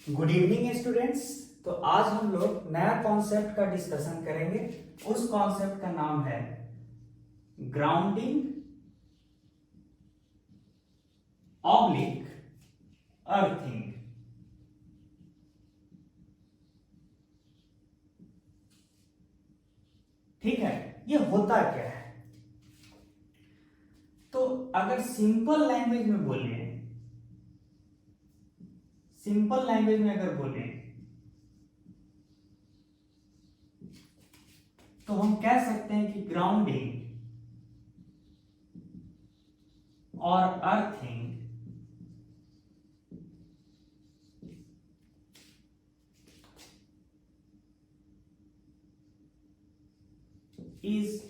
Good evening students. तो आज हम लोग नया कॉन्सेप्ट का डिस्कशन करेंगे। उस कॉन्सेप्ट का नाम है ग्राउंडिंग ऑब्लिक अर्थिंग। ठीक है, ये होता क्या है? तो अगर सिंपल लैंग्वेज में बोले, सिंपल लैंग्वेज में अगर बोले तो हम कह सकते हैं कि ग्राउंडिंग और earthing is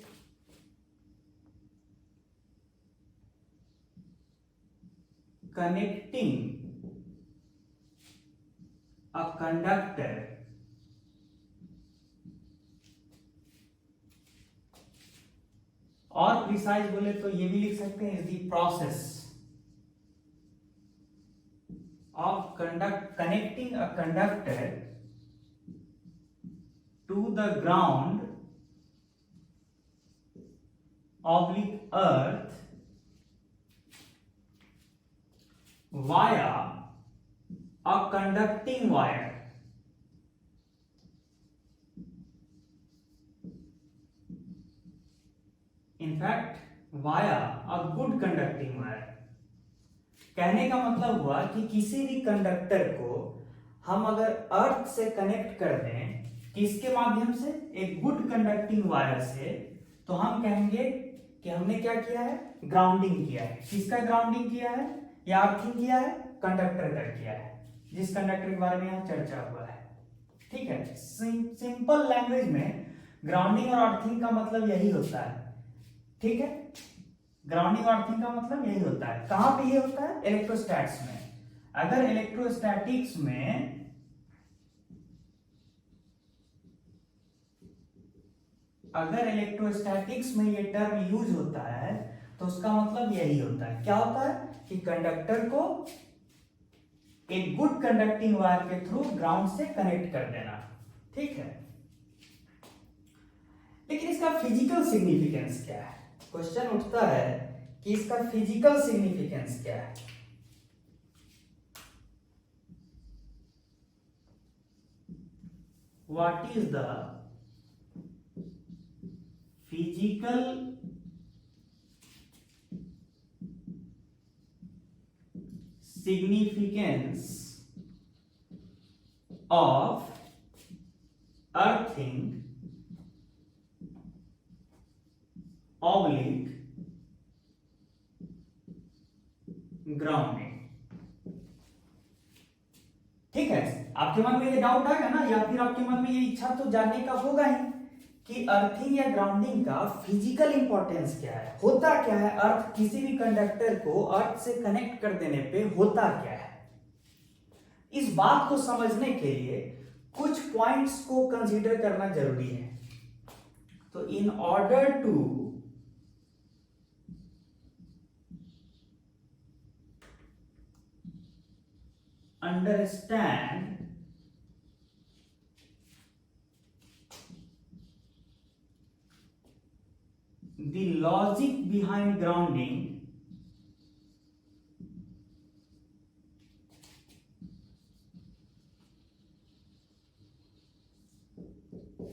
connecting a conductor और प्रिसाइज बोले तो ये भी लिख सकते हैं, is the process of connecting a conductor to the ground oblique earth via a conducting wire. In fact via a good conducting wire. कहने का मतलब हुआ कि किसी भी कंडक्टर को हम अगर अर्थ से कनेक्ट कर दें, किसके माध्यम से? एक गुड कंडक्टिंग वायर से, तो हम कहेंगे कि हमने क्या किया है? ग्राउंडिंग किया है। किसका ग्राउंडिंग किया है या अर्थिंग किया है? कंडक्टर का किया है, जिस कंडक्टर के बारे में यहां चर्चा हुआ है। ठीक है, सिंपल लैंग्वेज में ग्राउंडिंग और अर्थिंग का मतलब यही होता है। ठीक है, ग्राउंडिंग और अर्थिंग का मतलब यही होता है। कहां पे ये होता है? इलेक्ट्रोस्टैटिक्स में। अगर इलेक्ट्रोस्टैटिक्स में ये टर्म यूज होता है तो उसका मतलब यही होता है। क्या होता है कि कंडक्टर को एक गुड कंडक्टिंग वायर के थ्रू ग्राउंड से कनेक्ट कर देना। ठीक है, लेकिन इसका फिजिकल सिग्निफिकेंस क्या है? क्वेश्चन उठता है कि इसका फिजिकल सिग्निफिकेंस क्या है। What is the physical significance of earthing oblique grounding। ठीक है, आपके मन में ये डाउट आएगा ना, या फिर आपके मन में ये इच्छा तो जानने का होगा ही कि अर्थिंग या ग्राउंडिंग का फिजिकल इंपॉर्टेंस क्या है, होता क्या है। अर्थ किसी भी कंडक्टर को अर्थ से कनेक्ट कर देने पे होता क्या है, इस बात को समझने के लिए कुछ पॉइंट्स को कंसीडर करना जरूरी है। तो in order to understand the logic behind grounding,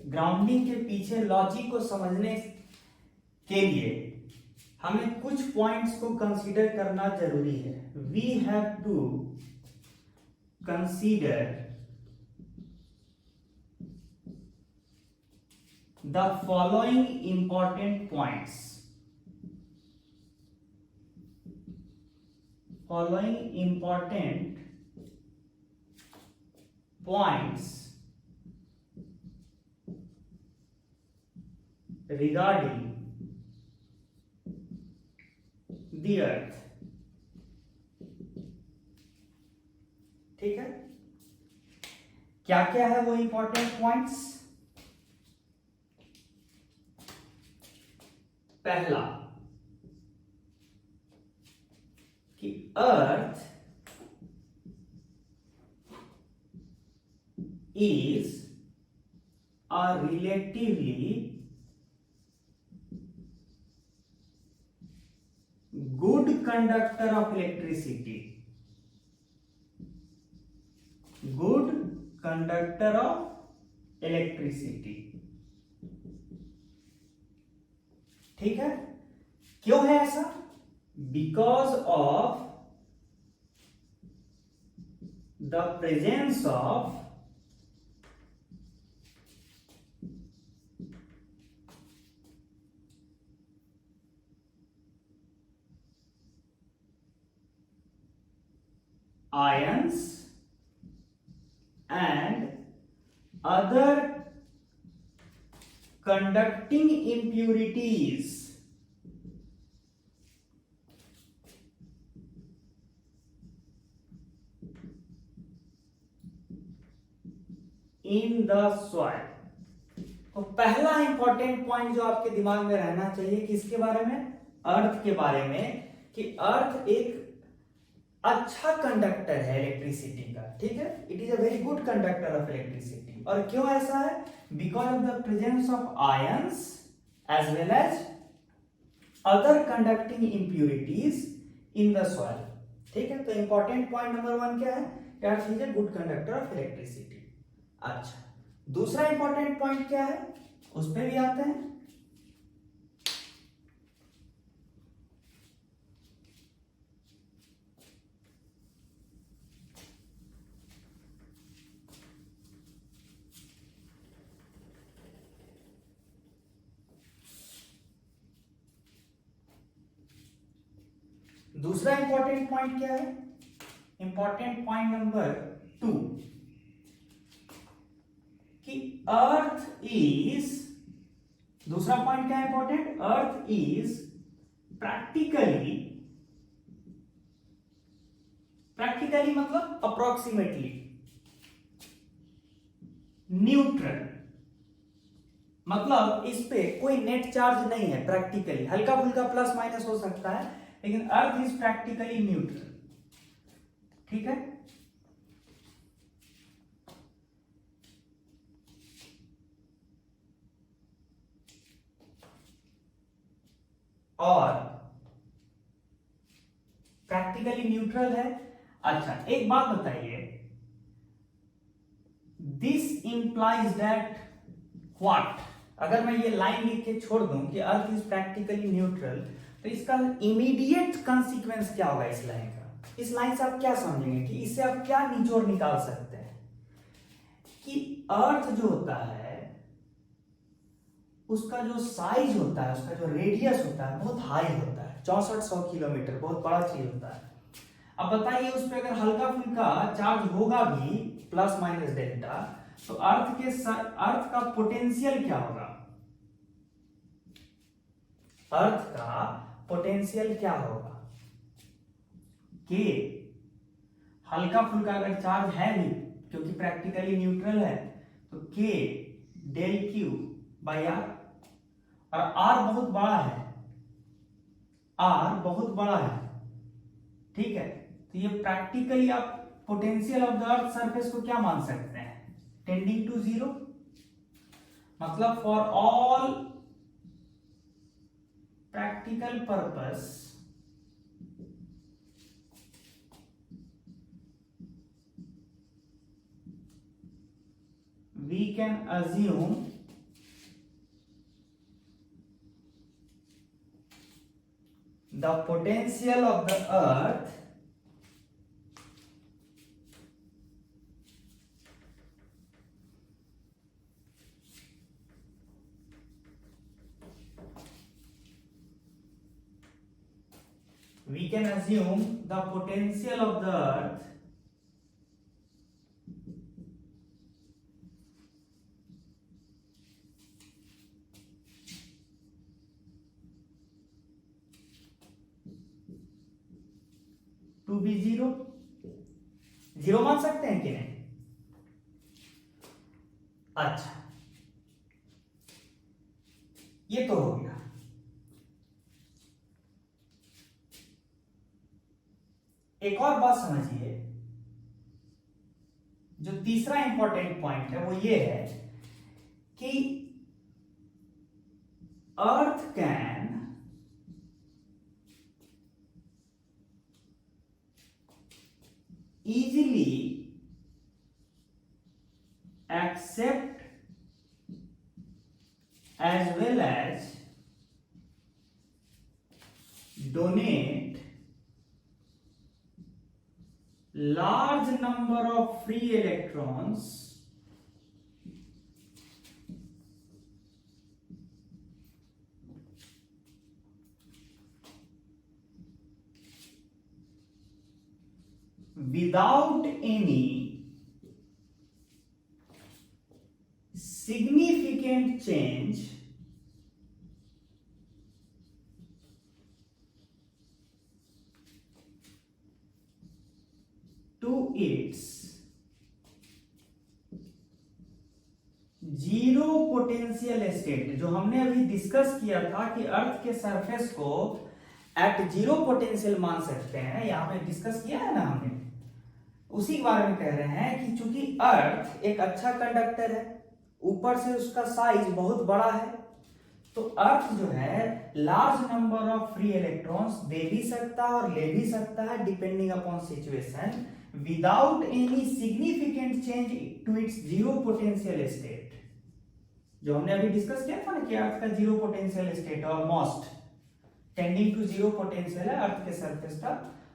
grounding के पीछे लॉजिक को समझने के लिए हमें कुछ पॉइंट्स को कंसीडर करना जरूरी है। We have to consider the following important points regarding the earth। ठीक है, क्या क्या है वो इंपॉर्टेंट पॉइंट्स? पहला कि अर्थ is a relatively good conductor of electricity. Good conductor of electricity. ठीक है, क्यों है ऐसा? Because of the presence of ions and other conducting impurities in the soil. तो पहला इंपॉर्टेंट पॉइंट जो आपके दिमाग में रहना चाहिए किसके बारे में? अर्थ के बारे में, कि अर्थ एक अच्छा कंडक्टर है इलेक्ट्रिसिटी का, ठीक है, it is a very good conductor of electricity. और क्यों ऐसा है? Because of the presence of ions as well as other conducting impurities in the soil. ठीक है, तो इंपॉर्टेंट पॉइंट नंबर 1 क्या है? Earth is a good conductor of electricity. अच्छा, दूसरा इंपॉर्टेंट पॉइंट क्या है, उस पर भी आते हैं। दूसरा इंपॉर्टेंट पॉइंट क्या है? इंपॉर्टेंट पॉइंट नंबर 2 कि अर्थ इज, दूसरा पॉइंट क्या है important? Earth is practically, practically मतलब अप्रोक्सीमेटली न्यूट्रल, मतलब इस पे कोई नेट चार्ज नहीं है। प्रैक्टिकली हल्का फुल्का प्लस माइनस हो सकता है, लेकिन अर्थ इज प्रैक्टिकली न्यूट्रल। ठीक है, और प्रैक्टिकली न्यूट्रल है। अच्छा, एक बात बताइए, दिस इंप्लाइज दैट व्हाट? अगर मैं ये लाइन लिख के छोड़ दूं कि अर्थ इज प्रैक्टिकली न्यूट्रल, तो इसका इमीडिएट कंसीक्वेंस क्या होगा इस लाइन का? इस लाइन से आप क्या समझेंगे कि इससे आप क्या निचोड़ निकाल सकते हैं? कि अर्थ जो होता है उसका जो साइज होता है, उसका जो रेडियस होता है बहुत हाई होता है, 6400 किलोमीटर, बहुत बड़ा चीज होता है। अब बताइए उस पर अगर हल्का फुल्का चार्ज होगा भी प्लस माइनस डेल्टा, तो अर्थ का पोटेंशियल क्या होगा? अर्थ का पोटेंशियल क्या होगा? के हल्का फुल्का अगर चार्ज है भी, क्योंकि प्रैक्टिकली न्यूट्रल है, तो के डेल क्यू बाई आर, और आर बहुत बड़ा है, आर बहुत बड़ा है। ठीक है, तो ये प्रैक्टिकली आप potential of the earth surface को क्या मान सकते हैं? Tending to zero. मतलब for all practical purpose we can assume the potential of the earth we can assume the potential of the earth to be zero. Zero मान सकते हैं कि नहीं? अच्छा, ये तो हो गया। एक और बात समझिए, जो तीसरा इंपॉर्टेंट पॉइंट है वो ये है कि earth can easily accept as well as donate large number of free electrons without any significant change to its zero potential state. जो हमने अभी डिस्कस किया था कि अर्थ के सरफेस को एट जीरो पोटेंशियल मान सकते हैं, यहां पे डिस्कस किया है ना हमने, उसी के बारे में कह रहे हैं कि चूंकि अर्थ एक अच्छा कंडक्टर है, ऊपर से उसका साइज बहुत बड़ा है, तो अर्थ जो है large number of free electrons दे भी सकता है और ले भी सकता है depending upon situation, without any significant change to its zero potential state. जो हमने अभी डिस्कस किया था ना कि अर्थ का zero potential state almost tending to zero potential है अर्थ के सरफेस का,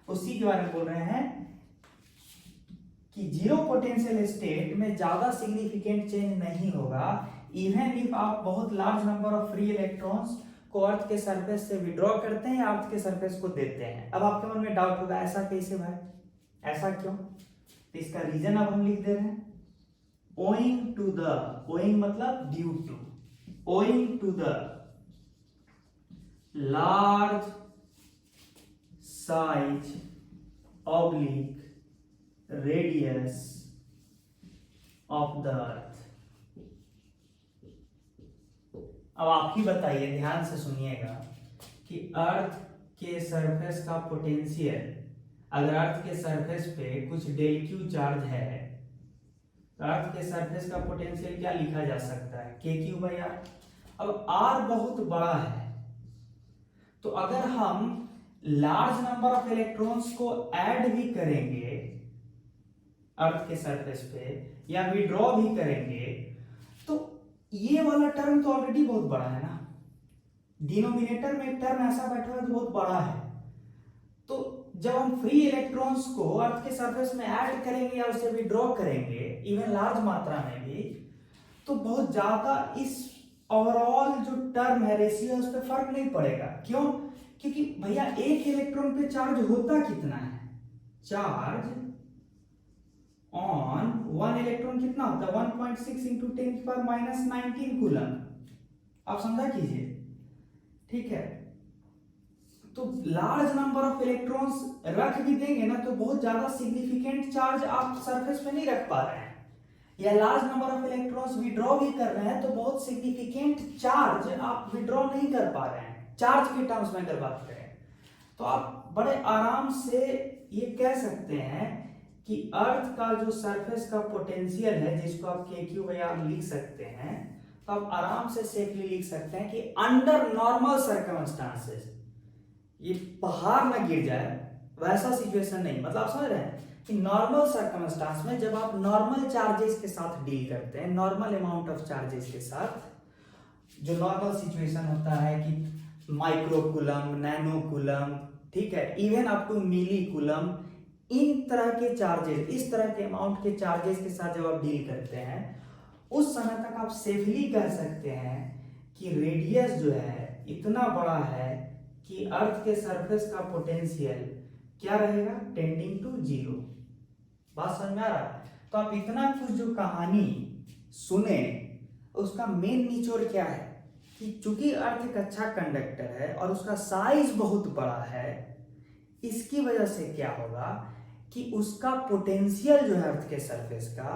उसी के बारे में बोल रहे हैं कि जीरो पोटेंशियल स्टेट में ज्यादा सिग्निफिकेंट चेंज नहीं होगा, इवन इफ आप बहुत large number of free electrons को अर्थ के सरफेस से विड्रॉ करते हैं या अर्थ के सरफेस को देते हैं। अब आपके मन में डाउट होगा ऐसा कैसे भाई, ऐसा क्यों? तो इसका रीजन अब हम लिख दे रहे हैं, ओइंग टू द, ओइंग मतलब due to, owing to the large size oblique radius of the earth. अब आप ही बताइए, ध्यान से सुनिएगा कि अर्थ के सरफेस का पोटेंशियल, अगर अर्थ के सरफेस पे कुछ डेल क्यू चार्ज है तो अर्थ के सरफेस का पोटेंशियल क्या लिखा जा सकता है, के क्यू बाई आर। अब आर बहुत बड़ा है, तो अगर हम लार्ज नंबर ऑफ इलेक्ट्रॉन्स को ऐड भी करेंगे अर्थ के सरफेस पे या विड्रॉ भी करेंगे, तो ये वाला टर्म तो ऑलरेडी बहुत बड़ा है ना, डिनोमिनेटर में एक टर्म ऐसा बैठा है जो बहुत बड़ा है, तो जब हम फ्री इलेक्ट्रॉन्स को अर्थ के सरफेस में ऐड करेंगे या उसे विड्रॉ करेंगे इवन लार्ज मात्रा में भी, तो बहुत ज्यादा इस ओवरऑल जो टर्म है रेशियो उस पर फर्क नहीं पड़ेगा। क्यों? क्योंकि भैया एक इलेक्ट्रॉन पे चार्ज होता कितना है, चार्ज ऑन वन इलेक्ट्रॉन कितना होता है, 1.6 इंटू 10⁻⁻19 कूलम। आप समझा कीजिए, ठीक है। तो लार्ज नंबर ऑफ इलेक्ट्रॉन्स रख भी देंगे ना तो बहुत ज्यादा सिग्निफिकेंट चार्ज आप सरफेस पे नहीं रख पा रहे हैं, या large number of electrons withdraw भी कर रहे हैं तो बहुत सिग्निफिकेंट चार्ज आप विड्रॉ नहीं कर पा रहे हैं चार्ज के टर्म्स में अगर बात करें। तो आप बड़े आराम से ये कह सकते हैं कि अर्थ का जो सरफेस का पोटेंशियल है, जिसको आप के क्यू बाई आर लिख सकते हैं, तो आप आराम से सेफली लिख सकते हैं कि अंडर नॉर्मल सर्कमस्टांसेस, ये पहाड़ ना गिर जाए वैसा सिचुएशन नहीं, मतलब आप समझ रहे हैं कि नॉर्मल सर्कमस्टांस में जब आप नॉर्मल चार्जेस के साथ डील करते हैं, नॉर्मल अमाउंट ऑफ चार्जेस के साथ, जो नॉर्मल सिचुएशन होता है कि माइक्रो कूलम, नैनो कूलम, ठीक है, even up to milli coulomb, इन तरह के चार्जेस, इस तरह के अमाउंट के चार्जेस के साथ जब आप डील करते हैं, उस समय तक आप सेफली कह सकते हैं कि रेडियस जो है इतना बड़ा है कि अर्थ के सरफेस का पोटेंशियल क्या रहेगा, टेंडिंग टू जीरो। बात समझ में आ रहा है? तो आप इतना कुछ जो कहानी सुने उसका मेन निचोड़ क्या है कि चूंकि अर्थ एक अच्छा कंडक्टर है और उसका साइज बहुत बड़ा है, इसकी वजह से क्या होगा कि उसका पोटेंशियल जो है अर्थ के सरफेस का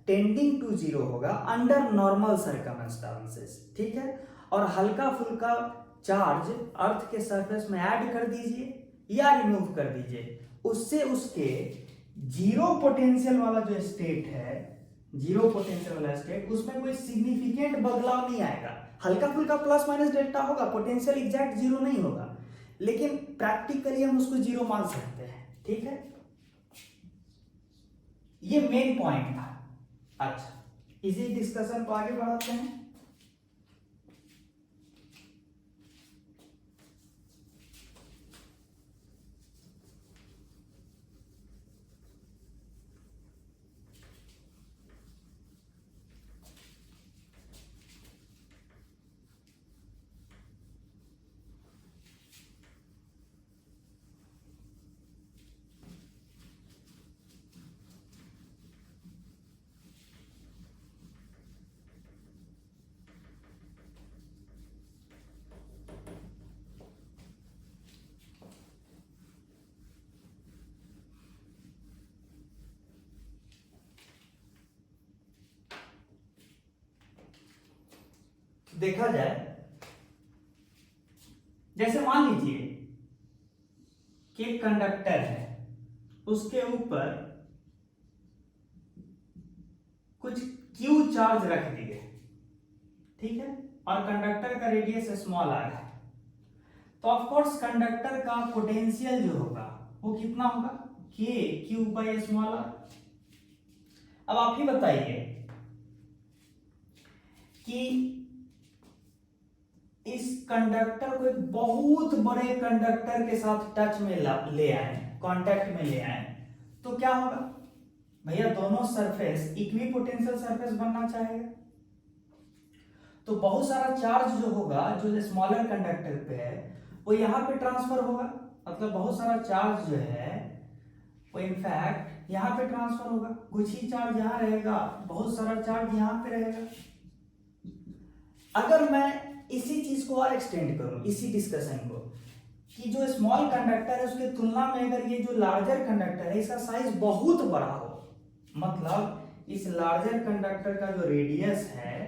टेंडिंग टू जीरो होगा अंडर नॉर्मल सर्कमस्टांसेस, ठीक है। और हल्का फुल्का चार्ज अर्थ के सरफेस में ऐड कर दीजिए या रिमूव कर दीजिए, उससे उसके जीरो पोटेंशियल वाला जो स्टेट है, जीरो पोटेंशियल वाला स्टेट, उसमें कोई सिग्निफिकेंट बदलाव नहीं आएगा। हल्का फुल्का प्लस माइनस डेल्टा होगा, पोटेंशियल एग्जैक्ट जीरो नहीं होगा, लेकिन प्रैक्टिकली हम उसको जीरो मान सकते हैं। ठीक है, ये मेन पॉइंट था। अच्छा, इसी डिस्कशन को आगे बढ़ाते हैं। देखा जाए, जैसे मान लीजिए कि एक कंडक्टर है, उसके ऊपर कुछ क्यू चार्ज रख दिए, ठीक है, और कंडक्टर का रेडियस स्मॉल आर है, तो ऑफ कोर्स कंडक्टर का पोटेंशियल जो होगा वो कितना होगा, के क्यू बाई स्मॉल आर। अब आप ही बताइए कि इस कंडक्टर को एक बहुत बड़े कंडक्टर के साथ टच में ले आए, कांटेक्ट में ले आए, तो क्या होगा भैया, दोनों सरफेस इक्विपोटेंशियल सरफेस बनना चाहेगा, तो बहुत सारा चार्ज जो होगा जो स्मॉलर कंडक्टर पे है वो यहां पे ट्रांसफर होगा, मतलब बहुत सारा चार्ज जो है वो इनफैक्ट यहां पे ट्रांसफर होगा, कुछ ही चार्ज यहां रहेगा, बहुत सारा चार्ज यहां पे रहेगा। अगर मैं इसी चीज को और एक्सटेंड करूं, इसी डिस्कशन को, कि जो स्मॉल कंडक्टर है उसके तुलना में अगर ये जो लार्जर कंडक्टर है इसका साइज बहुत बड़ा हो, मतलब इस लार्जर कंडक्टर का जो रेडियस है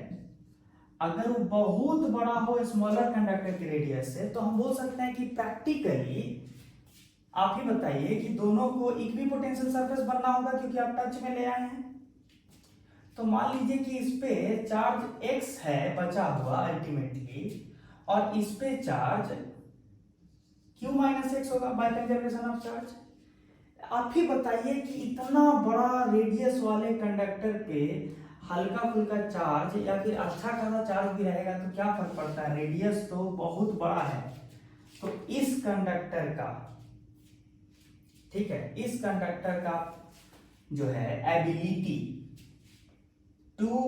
अगर वो बहुत बड़ा हो स्मॉलर कंडक्टर के रेडियस से, तो हम बोल सकते हैं कि प्रैक्टिकली आप ही बताइए कि दोनों को इक्विपोटेंशियल सरफेस बनना होगा, क्योंकि आप टच में ले आए हैं। तो मान लीजिए कि इस पे चार्ज x है बचा हुआ अल्टीमेटली, और इस पे चार्ज q माइनस एक्स होगा बाय कंजर्वेशन ऑफ चार्ज। आप ही बताइए कि इतना बड़ा रेडियस वाले कंडक्टर पे हल्का फुल्का चार्ज या फिर अच्छा खासा चार्ज भी रहेगा तो क्या फर्क पड़ता है, रेडियस तो बहुत बड़ा है। तो इस कंडक्टर का, ठीक है, इस कंडक्टर का जो है एबिलिटी टू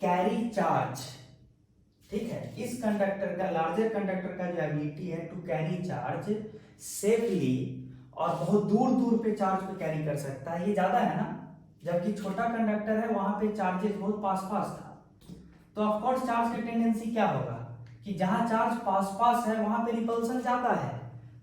कैरी चार्ज, ठीक है, इस कंडक्टर का, लार्जर कंडक्टर का जो एबिलिटी है टू कैरी चार्ज सेफली और बहुत दूर दूर पे चार्ज को कैरी कर सकता है, ये ज्यादा है ना, जबकि छोटा कंडक्टर है वहां पे चार्जेस बहुत पास पास था। तो ऑफ कोर्स चार्ज का टेंडेंसी क्या होगा कि जहां चार्ज पास पास है वहां पे रिपल्सन ज्यादा है,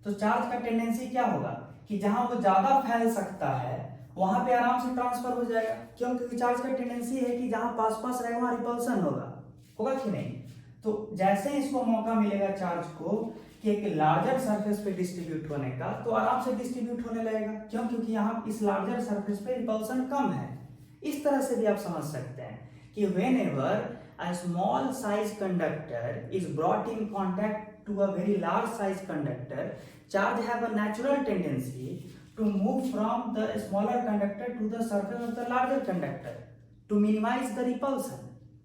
तो चार्ज का टेंडेंसी क्या होगा कि जहां वो ज्यादा फैल सकता है वहां पे आराम से ट्रांसफर हो जाएगा, क्यों, क्योंकि चार्ज का टेंडेंसी है कि जहां पास पास रहेगा वहां रिपल्सन होगा कि नहीं। तो जैसे इसको मौका मिलेगा चार्ज को कि एक लार्जर सरफेस पे डिस्ट्रीब्यूट होने का, तो आराम से डिस्ट्रीब्यूट होने लगेगा, क्यों, क्योंकि यहाँ इस लार्जर सरफेस पे रिपल्सन कम है। इस तरह से भी आप समझ सकते हैं कि whenever a small size conductor is brought in contact to a very large size conductor, charge have a natural tendency to move from the smaller conductor to the surface of the larger conductor to minimize the repulsion।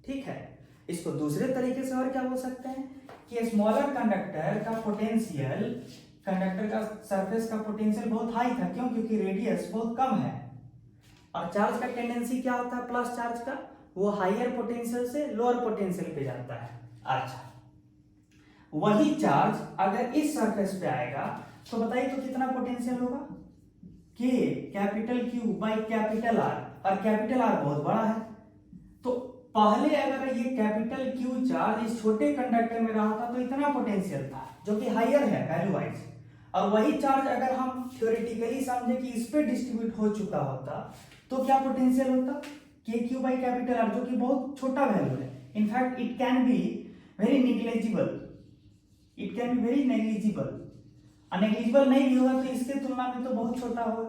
ठीक है, इसको दूसरे तरीके से और क्या बोल सकते हैं कि स्मॉलर कंडक्टर का पोटेंशियल, कंडक्टर का सरफेस का पोटेंशियल बहुत हाई था, क्यों, क्योंकि रेडियस बहुत कम है, और चार्ज का टेंडेंसी क्या होता है, प्लस चार्ज का, वो हायर पोटेंशियल से लोअर पोटेंशियल पे जाता है। अच्छा, वही चार्ज अगर इस सरफेस पे आएगा तो बताइए तो कितना पोटेंशियल होगा, के capital Q by capital R, और कैपिटल आर बहुत बड़ा है। तो पहले अगर ये कैपिटल क्यू चार्ज इस छोटे कंडक्टर में रहा था तो इतना पोटेंशियल था जो कि हायर है वैल्यू वाइज, और वही चार्ज अगर हम थ्योरेटिकली समझे कि इस पे डिस्ट्रीब्यूट हो चुका होता तो क्या पोटेंशियल होता, के क्यू बाई कैपिटल आर, जो कि बहुत छोटा वैल्यू है। In fact it can be very negligible, it can be very negligible, negligible नहीं भी होगा तो इसके तुलना में तो बहुत छोटा होगा।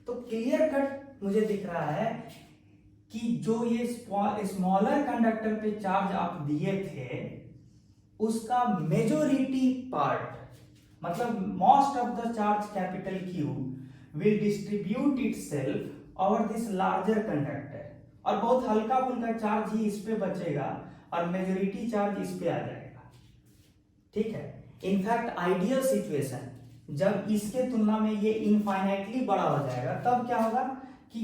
तो क्लियर कट मुझे दिख रहा है कि जो ये स्मॉलर कंडक्टर पे चार्ज आप दिए थे उसका मेजोरिटी पार्ट, मतलब most of the charge capital Q will distribute itself over this larger conductor, और बहुत हल्का फुल्का चार्ज ही इस पे बचेगा और मेजोरिटी चार्ज इस पे आ जाएगा। ठीक है, इनफैक्ट आइडियल सिचुएशन जब इसके तुलना में ये इनफाइनाइटली बड़ा हो जाएगा तब क्या होगा कि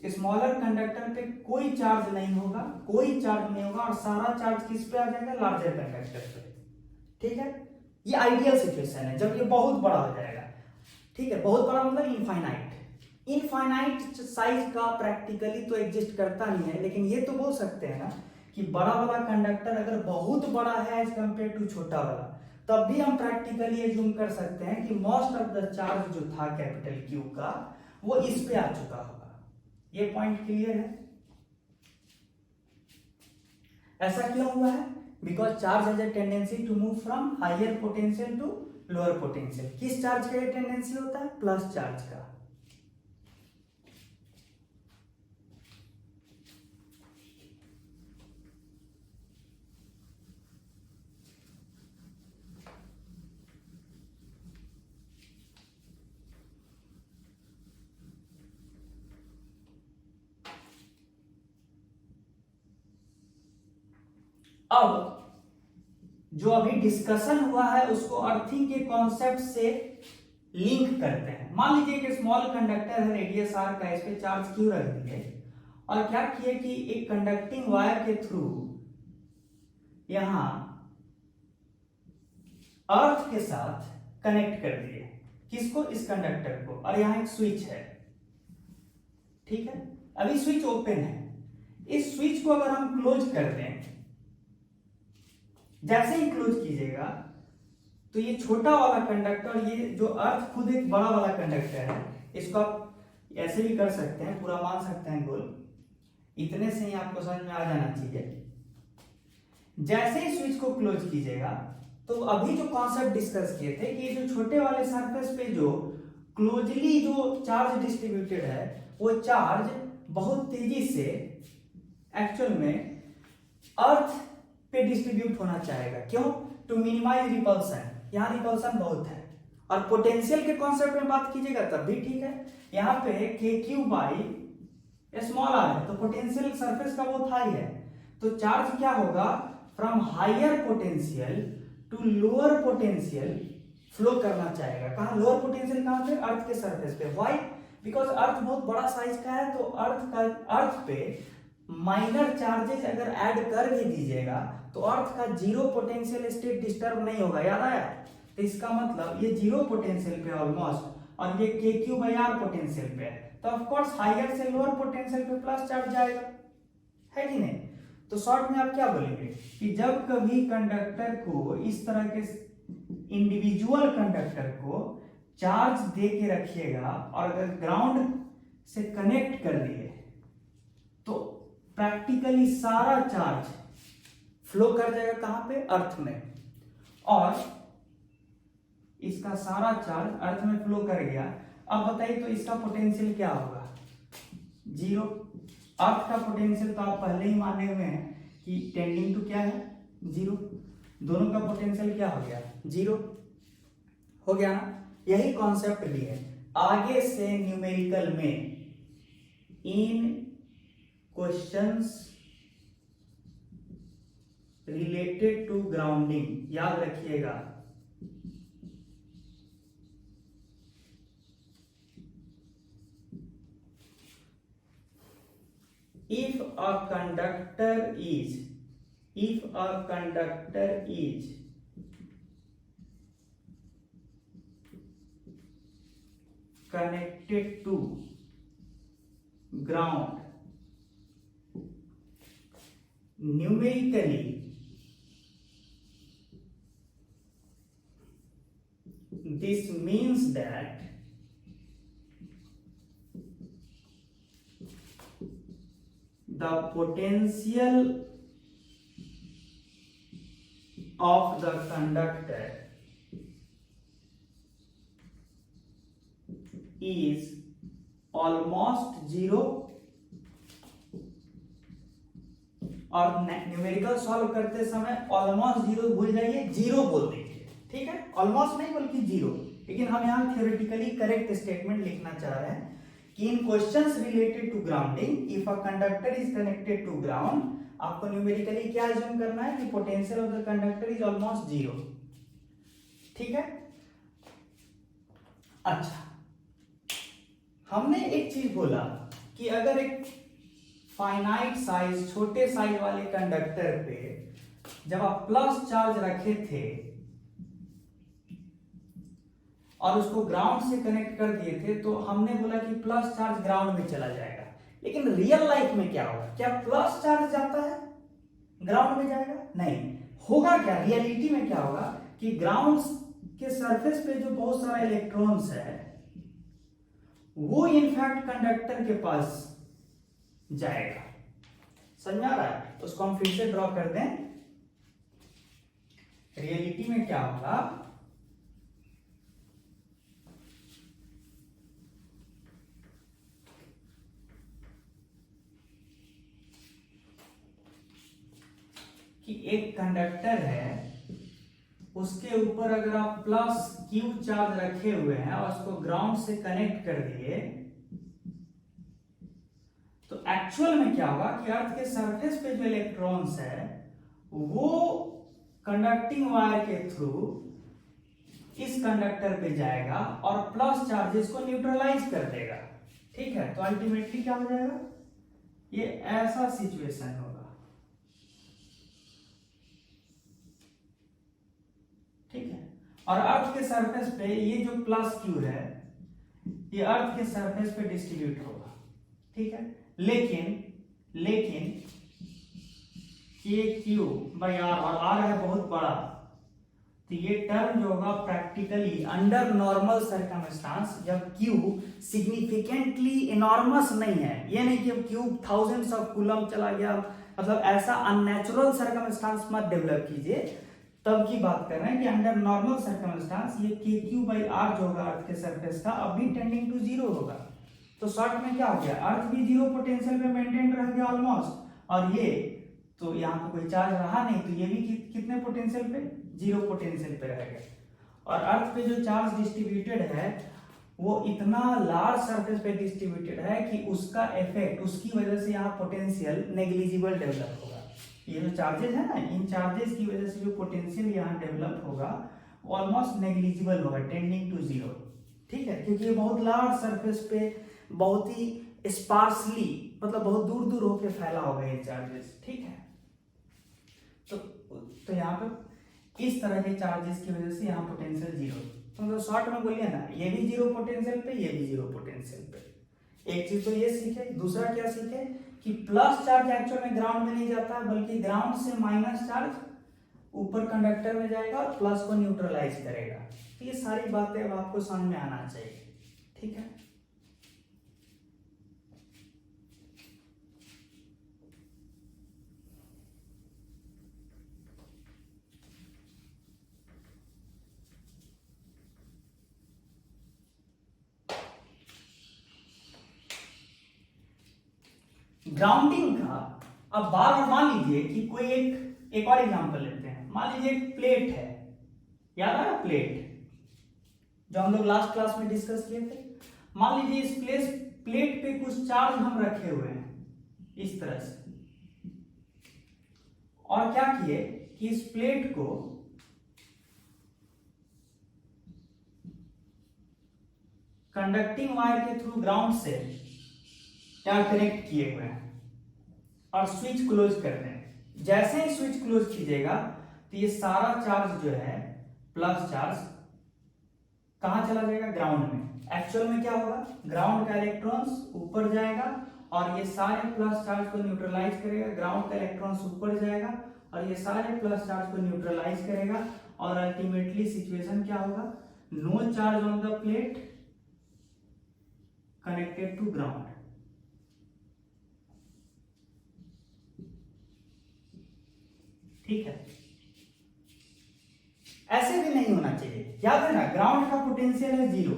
स्मॉलर कंडक्टर पे कोई चार्ज नहीं होगा, कोई चार्ज नहीं होगा और सारा चार्ज किस पे आ जाएगा, लार्जर कंडक्टर पे। ठीक है, ये आइडियल सिचुएशन है जब ये बहुत बड़ा हो जाएगा। ठीक है, बहुत बड़ा मतलब इनफाइनाइट। इनफाइनाइट साइज का प्रैक्टिकली तो एग्जिस्ट करता नहीं है, लेकिन ये तो बोल सकते हैं ना कि बड़ा वाला कंडक्टर अगर बहुत बड़ा है एज कंपेयर टू छोटा वाला, तब भी हम प्रैक्टिकली एज्यूम कर सकते हैं कि मोस्ट ऑफ द चार्ज जो था कैपिटल Q का वो इस पे आ चुका होगा। ये पॉइंट क्लियर है? ऐसा क्यों हुआ है? Because charge has a tendency to move from higher potential to lower potential. किस चार्ज का ये टेंडेंसी होता है? प्लस चार्ज का। अब जो अभी डिस्कशन हुआ है उसको अर्थिंग के कॉन्सेप्ट से लिंक करते हैं। मान लीजिए कि स्मॉल कंडक्टर है, रेडियस r का, इस पे चार्ज Q रख दिए और क्या किए कि एक कंडक्टिंग वायर के थ्रू यहां अर्थ के साथ कनेक्ट कर दिए। किसको? इस कंडक्टर को। और यहां एक स्विच है। ठीक है, अभी स्विच ओपन है। इस स्विच को अगर हम क्लोज कर दें, जैसे ही क्लोज कीजिएगा तो ये छोटा वाला कंडक्टर, ये जो अर्थ खुद एक बड़ा वाला कंडक्टर है, इसको आप ऐसे भी कर सकते हैं, पूरा मान सकते हैं गोल। इतने से ही आपको समझ में आ जाना चाहिए। जैसे ही स्विच को क्लोज कीजिएगा तो अभी जो कॉन्सेप्ट डिस्कस किए थे कि जो छोटे वाले सरफेस पे जो क्लोजली जो चार्ज डिस्ट्रीब्यूटेड है वो चार्ज बहुत तेजी से एक्चुअल में अर्थ पे डिस्ट्रीब्यूट होना चाहेगा। क्यों? To minimise repulsion. यहां रिपल्सन बहुत है। और पोटेंशियल के कॉन्सेप्ट में बात कीजिएगा तब भी ठीक है। यहां पे KQ बाई स्मॉल r है तो पोटेंशियल सरफेस का बहुत हाई है, तो चार्ज क्या होगा, from higher potential to lower potential flow करना चाहेगा। कहां? लोअर पोटेंशियल कहां पे? अर्थ के सरफेस पे। व्हाई? बिकॉज अर्थ बहुत बड़ा साइज का है, तो अर्थ पे माइनर चार्जेस अगर ऐड कर भी दीजिएगा तो अर्थ का जीरो पोटेंशियल स्टेट डिस्टर्ब नहीं होगा। याद आया? तो इसका मतलब ये जीरो पोटेंशियल पे ऑलमोस्ट, और ये KQ बाई R पोटेंशियल पे है, तो ऑफ कोर्स हायर से लोअर पोटेंशियल पे प्लस चार्ज जाएगा, है कि नहीं? तो शॉर्ट में आप क्या बोलेंगे कि जब कभी कंडक्टर को इस तरह के इंडिविजुअल कंडक्टर को चार्ज दे के रखिएगा और अगर ग्राउंड से कनेक्ट कर दिए तो प्रैक्टिकली सारा चार्ज फ्लो कर जाएगा कहां पे? अर्थ में। और इसका सारा चार्ज अर्थ में फ्लो कर गया। अब बताइए तो इसका पोटेंशियल क्या होगा? जीरो। अर्थ का पोटेंशियल तो आप पहले ही माने हुए हैं कि टेंडिंग टू क्या है? जीरो। दोनों का पोटेंशियल क्या हो गया? जीरो हो गया ना? यही कॉन्सेप्ट भी है आगे से न्यूमेरिकल में। इन क्वेश्चंस रिलेटेड टू ग्राउंडिंग याद रखिएगा, if a conductor is connected to ground, numerically this means that the potential of the conductor is almost zero, और न्यूमेरिकल सॉल्व करते समय ऑलमोस्ट जीरो भूल जाइए, जीरो बोल दीजिए, ठीक है, ऑलमोस्ट नहीं बल्कि जीरो। लेकिन हम यहाँ थ्योरेटिकली करेक्ट स्टेटमेंट लिखना चाह रहे हैं कि इन questions related to grounding if a conductor is connected to ground, आपको न्यूमेरिकली क्या अज्यूम करना है कि potential of the conductor is almost zero, ठीक है। अच्छा, हमने एक चीज बोला कि अगर एक फाइनाइट साइज, छोटे साइज वाले कंडक्टर पे जब आप प्लस चार्ज रखे थे और उसको ग्राउंड से कनेक्ट कर दिए थे, तो हमने बोला कि प्लस चार्ज ग्राउंड में चला जाएगा। लेकिन रियल लाइफ में क्या होगा? क्या प्लस चार्ज जाता है ग्राउंड में जाएगा? नहीं होगा। क्या रियलिटी में क्या होगा कि ग्राउंड के सरफेस पे जो बहुत सारे इलेक्ट्रॉन्स है वो इनफैक्ट कंडक्टर के पास जाएगा। समझ आ रहा है? तो उसको हम फिर से ड्रॉ कर दें। रियलिटी में क्या होगा कि एक कंडक्टर है, उसके ऊपर अगर आप प्लस क्यू चार्ज रखे हुए हैं और उसको ग्राउंड से कनेक्ट कर दिए, तो एक्चुअल में क्या होगा कि अर्थ के सरफेस पे जो इलेक्ट्रॉन्स है वो कंडक्टिंग वायर के थ्रू इस कंडक्टर पे जाएगा और प्लस चार्जेस को न्यूट्रलाइज कर देगा, ठीक है। तो अल्टीमेटली क्या हो जाएगा? ये ऐसा सिचुएशन होगा, ठीक है। और अर्थ के सरफेस पे ये जो प्लस क्यू है ये अर्थ के सरफेस पे डिस्ट्रीब्यूट होगा, ठीक है। लेकिन ये क्यू बाई आर, और आर है बहुत बड़ा, तो ये टर्म जो होगा प्रैक्टिकली अंडर नॉर्मल सर्कमस्टांस, जब क्यू सिग्निफिकेंटली इनॉर्मस नहीं है, ये नहीं कि क्यू थाउजेंड्स ऑफ कूलम चला गया, मतलब ऐसा अननेचुरल सर्कमस्टांस मत डेवलप कीजिए, तब की बात कर रहे हैं कि अंडर नॉर्मल सर्कमस्टांस ये के क्यू बाई आर जो होगा अर्थ के सरफेस का अब भी टेंडिंग टू जीरो होगा। तो शॉर्ट में क्या हो गया? अर्थ भी जीरो पोटेंशियल पे मेंटेन रह गया ऑलमोस्ट, और ये तो यहाँ पे कोई चार्ज रहा नहीं, तो ये भी कितने पोटेंशियल पे? जीरो पोटेंशियल पे रह गया। और अर्थ पे जो चार्ज डिस्ट्रीब्यूटेड है वो इतना लार्ज सरफेस पे डिस्ट्रीब्यूटेड है कि उसका इफेक्ट, उसकी वजह से यहाँ पोटेंशियल नेग्लिजिबल डेवलप होगा। ये जो चार्जेस है ना, इन चार्जेस की वजह से जो पोटेंशियल यहाँ डेवलप होगा वो ऑलमोस्ट नेग्लिजिबल होगा, टेंडिंग टू जीरो, ठीक है। क्योंकि ये बहुत लार्ज सरफेस पे बहुत ही स्पार्सली, मतलब बहुत दूर दूर होकर फैला होगा ये चार्जेस, ठीक है। तो यहाँ पे इस तरह के चार्जेस की वजह से यहाँ पोटेंशियल जीरो, तो मतलब शॉर्ट में बोलिए ना, ये भी जीरो पोटेंशियल पे, ये भी जीरो पोटेंशियल पे। एक चीज तो ये सीखे, दूसरा क्या सीखे कि प्लस चार्ज एक्चुअल में ग्राउंड में नहीं जाता, बल्कि ग्राउंड से माइनस चार्ज ऊपर कंडक्टर में जाएगा और प्लस को न्यूट्रलाइज करेगा। तो ये सारी बातें अब आपको समझ में आना चाहिए, ठीक है। ग्राउंडिंग का अब बार मान लीजिए कि कोई एक और एग्जांपल लेते हैं। मान लीजिए एक प्लेट है, याद है ना प्लेट जो हम लोग लास्ट क्लास में डिस्कस किए थे। मान लीजिए इस प्लेट पे कुछ चार्ज हम रखे हुए हैं इस तरह से, और क्या किए कि इस प्लेट को कंडक्टिंग वायर के थ्रू ग्राउंड से क्या कनेक्ट किए हुए हैं और स्विच क्लोज कर दें। जैसे ही स्विच क्लोज कीजिएगा तो ये सारा चार्ज जो है प्लस चार्ज कहां चला जाएगा? ग्राउंड में। एक्चुअल में क्या होगा? ग्राउंड का इलेक्ट्रॉन्स ऊपर जाएगा और ये सारे प्लस चार्ज को न्यूट्रलाइज करेगा, ग्राउंड का इलेक्ट्रॉन्स ऊपर जाएगा और ये सारे प्लस चार्ज को न्यूट्रलाइज करेगा, और अल्टीमेटली सिचुएशन क्या होगा? No charge on the plate connected to ground. ठीक है, ऐसे भी नहीं होना चाहिए। याद है ना, ग्राउंड का पोटेंशियल है जीरो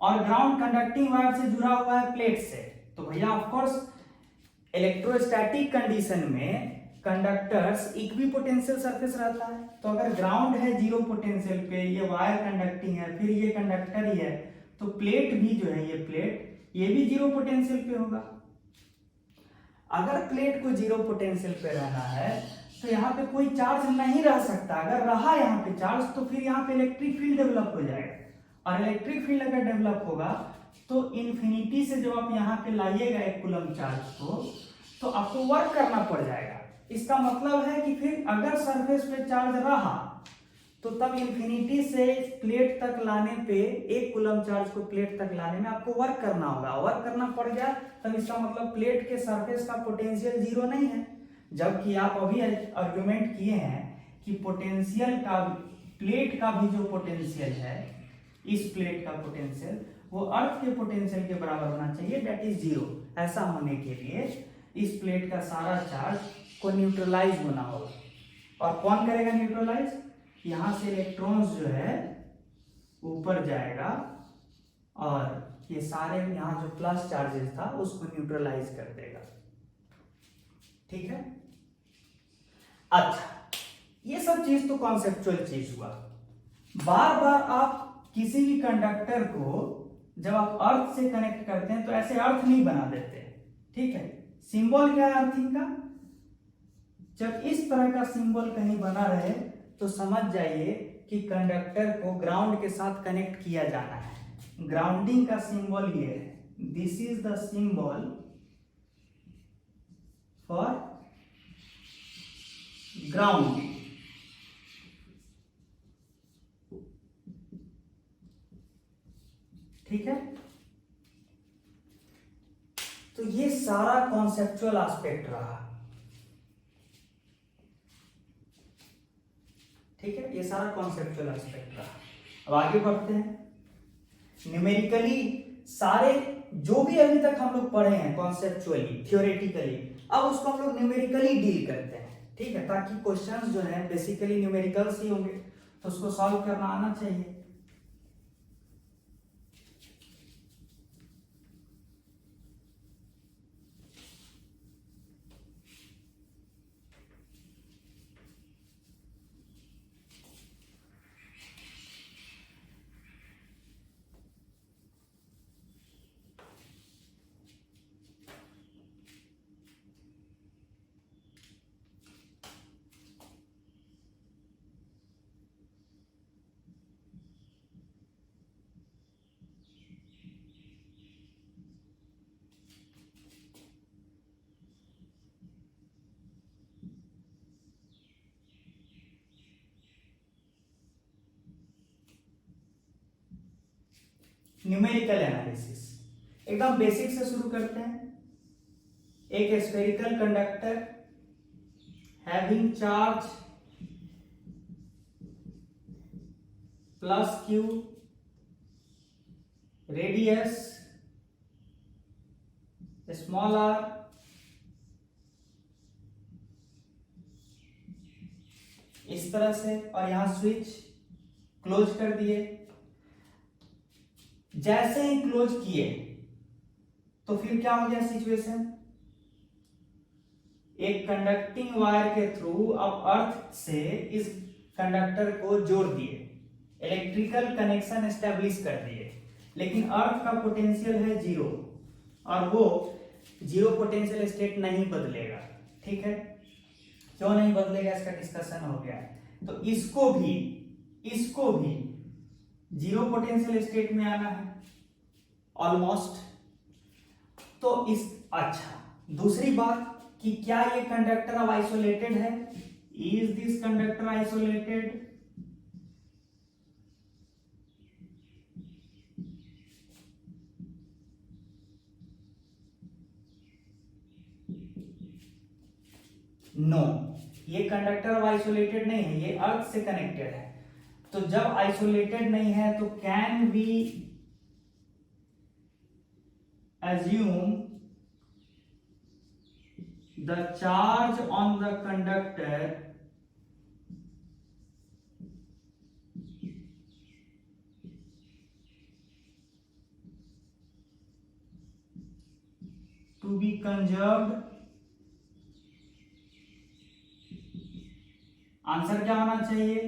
और ग्राउंड कंडक्टिंग वायर से जुड़ा हुआ है प्लेट से, तो भैया ऑफ कोर्स इलेक्ट्रोस्टैटिक कंडीशन में कंडक्टर्स इक्विपोटेंशियल सरफेस रहता है। तो अगर ग्राउंड है जीरो पोटेंशियल पे, ये वायर कंडक्टिंग है, फिर ये कंडक्टर ही है, तो प्लेट भी जो है, ये प्लेट ये भी जीरो पोटेंशियल पे होगा। अगर प्लेट को जीरो पोटेंशियल पे रहना है तो यहाँ पे कोई चार्ज नहीं रह सकता। अगर रहा यहाँ पे चार्ज तो फिर यहाँ पे इलेक्ट्रिक फील्ड डेवलप हो जाएगा, और इलेक्ट्रिक फील्ड अगर डेवलप होगा तो इन्फिनिटी से जब आप यहाँ पे लाइएगा एक कूलम चार्ज को, तो आपको वर्क करना पड़ जाएगा। इसका मतलब है कि फिर अगर सरफेस पे चार्ज रहा तो तब इन्फिनिटी से प्लेट तक लाने पे, एक कूलम चार्ज को प्लेट तक लाने में आपको वर्क करना होगा। वर्क करना पड़ गया तब इसका मतलब प्लेट के सरफेस का पोटेंशियल जीरो नहीं है। जबकि आप अभी आर्गुमेंट किए हैं कि पोटेंशियल का, प्लेट का भी जो पोटेंशियल है, इस प्लेट का पोटेंशियल वो अर्थ के पोटेंशियल के बराबर होना चाहिए, दैट इज जीरो। ऐसा होने के लिए इस प्लेट का सारा चार्ज को न्यूट्रलाइज होना होगा। और कौन करेगा न्यूट्रलाइज? यहां से इलेक्ट्रॉन्स जो है ऊपर जाएगा और ये सारे यहां जो प्लस चार्जेस था उसको न्यूट्रलाइज कर देगा। ठीक है, अच्छा, ये सब चीज तो कॉन्सेप्चुअल चीज हुआ। बार बार आप किसी भी कंडक्टर को जब आप अर्थ से कनेक्ट करते हैं तो ऐसे अर्थ नहीं बना देते। ठीक है, सिंबल क्या है अर्थिंग का? जब इस तरह का सिंबल कहीं बना रहे तो समझ जाइए कि कंडक्टर को ग्राउंड के साथ कनेक्ट किया जाना है। ग्राउंडिंग का सिंबल ये है, this is the symbol for grounding. ठीक है, तो ये सारा कॉन्सेप्चुअल एस्पेक्ट रहा। ठीक है, ये सारा कॉन्सेप्चुअल एस्पेक्ट रहा। अब आगे बढ़ते हैं। न्यूमेरिकली सारे जो भी अभी तक हम लोग पढ़े हैं कॉन्सेप्चुअली, थ्योरेटिकली, अब उसको हम लोग न्यूमेरिकली डील करते हैं। ठीक है, ताकि क्वेश्चंस जो है बेसिकली न्यूमेरिकल्स ही होंगे, तो उसको सॉल्व करना आना चाहिए। न्यूमेरिकल एनालिसिस एकदम बेसिक से शुरू करते हैं। एक spherical conductor having charge plus Q, radius small R, इस तरह से, और यहां स्विच क्लोज कर दिए। जैसे ही क्लोज किए तो फिर क्या हो गया सिचुएशन? एक कंडक्टिंग वायर के थ्रू अब अर्थ से इस कंडक्टर को जोड़ दिए, इलेक्ट्रिकल कनेक्शन एस्टेब्लिश कर दिए, लेकिन अर्थ का पोटेंशियल है जीरो और वो जीरो पोटेंशियल स्टेट नहीं बदलेगा। ठीक है, क्यों नहीं बदलेगा इसका डिस्कशन हो गया। तो इसको भी जीरो पोटेंशियल स्टेट में आना है ऑलमोस्ट। तो इस, अच्छा, दूसरी बात कि क्या ये कंडक्टर अब आइसोलेटेड है? Is this conductor isolated? No, ये कंडक्टर अब आइसोलेटेड नहीं है, ये अर्थ से कनेक्टेड है। तो जब आइसोलेटेड नहीं है तो can we assume the charge on the conductor to be conserved, answer क्या होना चाहिए?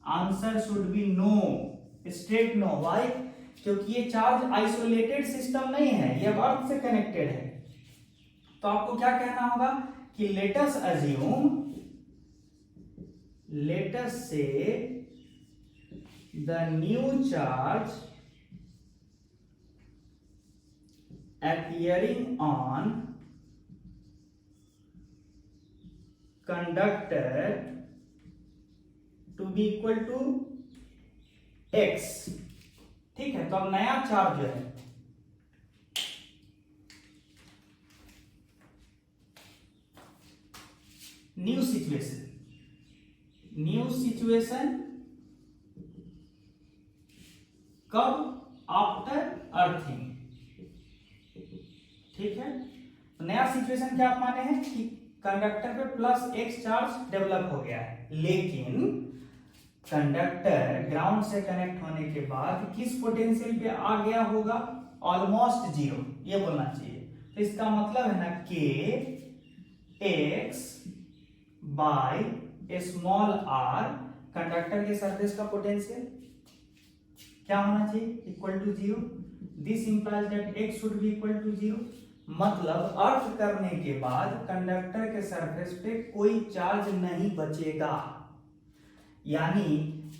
Answer should be no, straight no. Why? क्योंकि ये चार्ज आइसोलेटेड सिस्टम नहीं है, ये अर्थ से कनेक्टेड है। तो आपको क्या कहना होगा कि let's assume, let's say the new charge appearing on conductor to be equal to x। ठीक है, तो अब नया चार्ज जो है न्यू सिचुएशन कब? After earthing. ठीक है, तो नया सिचुएशन क्या आप माने हैं कि कंडक्टर पे प्लस एक्स चार्ज डेवलप हो गया है, लेकिन कंडक्टर ग्राउंड से कनेक्ट होने के बाद किस पोटेंशियल पे आ गया होगा? ऑलमोस्ट जीरो, ये बोलना चाहिए। तो इसका मतलब है ना के X by small R, conductor के सरफेस का पोटेंशियल क्या होना चाहिए? Equal to zero. This implies that X should be equal to zero. मतलब अर्थ करने के बाद कंडक्टर के सरफेस पे कोई चार्ज नहीं बचेगा। यानी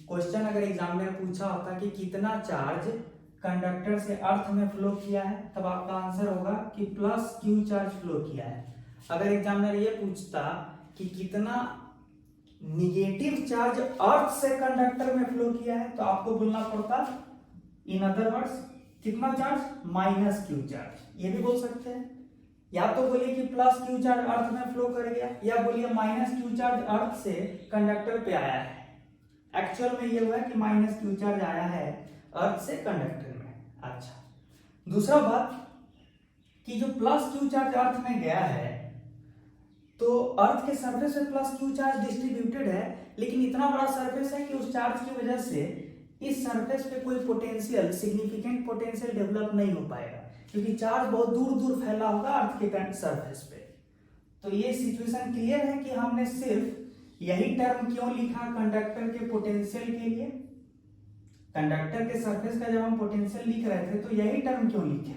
क्वेश्चन अगर एग्जाम में पूछा होता कि कितना चार्ज कंडक्टर से अर्थ में फ्लो किया है, तब आपका आंसर होगा कि प्लस क्यू चार्ज फ्लो किया है। अगर एग्जामिनर ये पूछता कि कितना निगेटिव चार्ज अर्थ से कंडक्टर में फ्लो किया है, तो आपको बोलना पड़ता इन अदर वर्ड्स कितना चार्ज? Minus Q charge. ये भी बोल सकते हैं, या तो बोलिए कि प्लस क्यू चार्ज अर्थ में फ्लो कर गया, या बोलिए माइनस क्यू चार्ज अर्थ से कंडक्टर पे आया है। एक्चुअल में ये हुआ है कि माइनस क्यू चार्ज आया है अर्थ से कंडक्टर में। अच्छा, दूसरा बात कि जो प्लस क्यू चार्ज अर्थ में गया है, तो अर्थ के सरफेस पे प्लस क्यू चार्ज डिस्ट्रीब्यूटेड है, लेकिन इतना बड़ा सरफेस है कि उस चार्ज की वजह से इस सरफेस पे कोई पोटेंशियल, सिग्निफिकेंट पोटेंशियल डेवलप नहीं हो पाएगा, क्योंकि चार्ज बहुत दूर दूर फैला होगा अर्थ के सरफेस पे। तो ये सिचुएशन क्लियर है कि हमने सिर्फ यही टर्म क्यों लिखा कंडक्टर के पोटेंशियल के लिए? कंडक्टर के सरफेस का जब हम पोटेंशियल लिख रहे थे तो यही टर्म क्यों लिखे?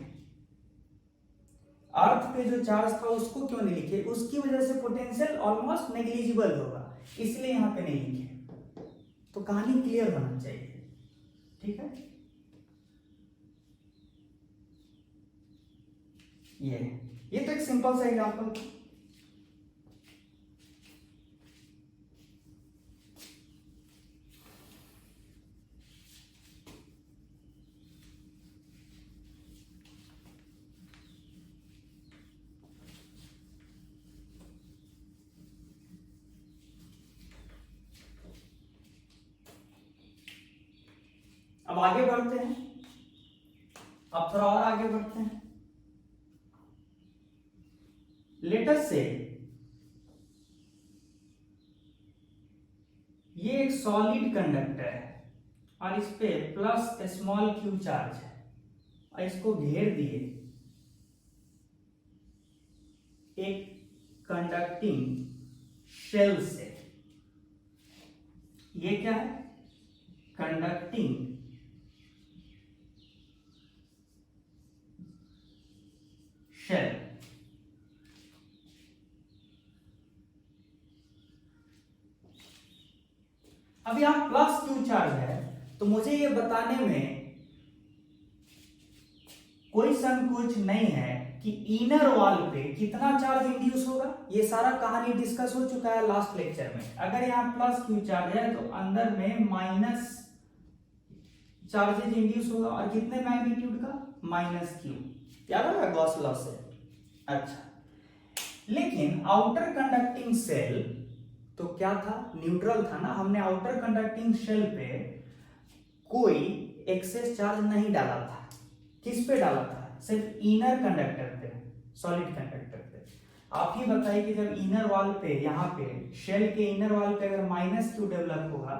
अर्थ पे जो चार्ज था उसको क्यों नहीं लिखे? उसकी वजह से पोटेंशियल ऑलमोस्ट नेग्लिजिबल होगा, इसलिए यहां पे नहीं लिखे। तो कहानी क्लियर होना चाहिए। ठीक है, ये तो एक सिंपल सा एग्जांपल। अब आगे बढ़ते हैं, अब थोड़ा और आगे बढ़ते हैं। लेटस से ये एक सॉलिड कंडक्टर है और इस पे प्लस स्मॉल क्यू चार्ज है, और इसको घेर दिए एक कंडक्टिंग शेल से। ये क्या है? Conducting shell. अब यहां प्लस क्यू चार्ज है, तो मुझे ये बताने में कोई संकोच नहीं है कि इनर वॉल पे कितना चार्ज इंड्यूस होगा। ये सारा कहानी डिस्कस हो चुका है लास्ट लेक्चर में। अगर यहां प्लस क्यू चार्ज है तो अंदर में माइनस चार्जेज इंड्यूस होगा, और कितने मैग्नीट्यूड का? Minus Q. याद है गॉस लॉ से? अच्छा, लेकिन आउटर कंडक्टिंग सेल तो क्या था? न्यूट्रल था ना। हमने आउटर कंडक्टिंग शेल पे कोई एक्सेस चार्ज नहीं डाला था। किस पे डाला था? सिर्फ इनर कंडक्टर पे, सॉलिड कंडक्टर पे। आप ही बताइए कि जब इनर वॉल पे, यहाँ पे शेल के इनर वॉल पे अगर माइनस क्यू डेवलप होगा,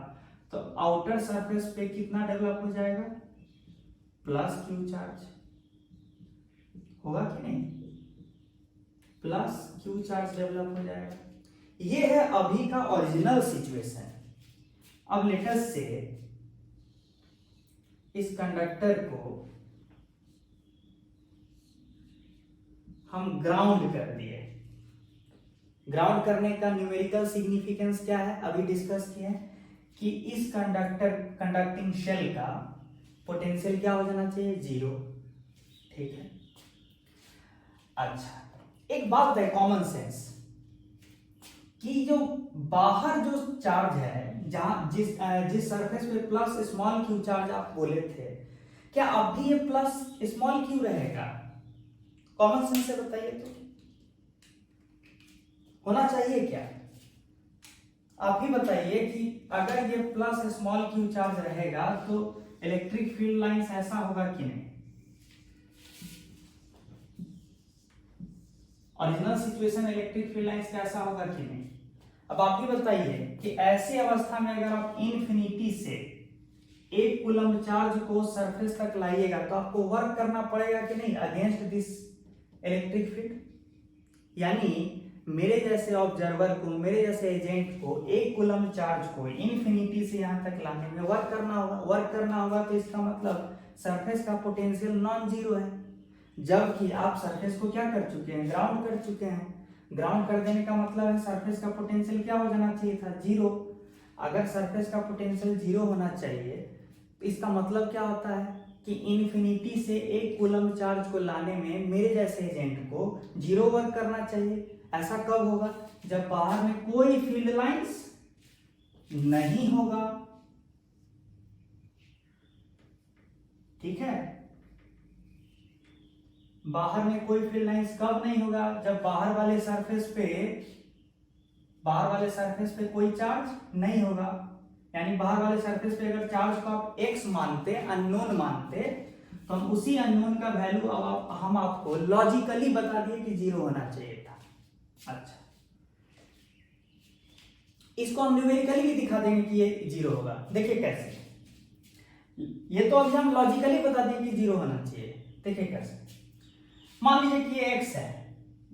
तो आउटर सरफेस पे कितना डेवलप हो जाएगा? प्लस क्यू चार्ज होगा कि नहीं? प्लस क्यू चार्ज डेवलप हो जाएगा। ये है अभी का ओरिजिनल सिचुएशन। अब लेट अस से इस कंडक्टर को हम ग्राउंड कर दिए। ग्राउंड करने का न्यूमेरिकल सिग्निफिकेंस क्या है, अभी डिस्कस किए हैं कि इस कंडक्टिंग शेल का पोटेंशियल क्या हो जाना चाहिए, 0। ठीक है। अच्छा, एक बात है कॉमन सेंस कि जो बाहर जो चार्ज है, जहां जिस सरफेस पे प्लस स्मॉल क्यू चार्ज आप बोले थे, क्या अब भी ये प्लस स्मॉल क्यू रहेगा? कॉमन सेंस से बताइए तो होना चाहिए क्या? आप ही बताइए कि अगर ये प्लस स्मॉल क्यू चार्ज रहेगा तो इलेक्ट्रिक फील्ड लाइंस ऐसा होगा कि नहीं? Original situation electric field lines कैसा होगा कि नहीं? अब आप ही बताइए कि ऐसी अवस्था में अगर आप इन्फिनिटी से 1 कूलम चार्ज को सरफेस तक लाइएगा तो आपको वर्क करना पड़ेगा कि नहीं अगेंस्ट दिस इलेक्ट्रिक फील्ड? यानी मेरे जैसे ऑब्जर्वर को, मेरे जैसे एजेंट को 1 कूलम चार्ज को इन्फिनिटी से यहां तक लाने में वर्क करना होगा। वर्क करना होगा तो इसका मतलब सरफेस का पोटेंशियल नॉन जीरो है, जबकि आप सरफेस को क्या कर चुके हैं, ग्राउंड कर चुके हैं। ग्राउंड कर देने का मतलब है सरफेस का पोटेंशियल क्या हो जाना चाहिए था, 0। अगर सरफेस का पोटेंशियल 0 होना चाहिए तो इसका मतलब क्या होता है कि इन्फिनिटी से 1 कूलम चार्ज को लाने में मेरे जैसे एजेंट को 0 वर्क करना चाहिए। ऐसा कब होगा, जब बाहर में कोई फील्ड लाइंस नहीं होगा। ठीक है, बाहर में कोई फील्ड लाइंस कब नहीं होगा, जब बाहर वाले सरफेस पे कोई चार्ज नहीं होगा। यानी बाहर वाले सरफेस पे अगर चार्ज को आप x मानते, अननोन मानते, तो हम उसी अननोन का वैल्यू अब हम आपको लॉजिकली बता दिए कि 0 होना चाहिए था। अच्छा, इसको हम न्यूमेरिकली भी दिखा देंगे कि ये 0 होगा। देखिए कैसे, ये तो अभी हम लॉजिकली बता दिए कि 0 होना चाहिए। देखिए कैसे, मान लीजिए कि ये x है,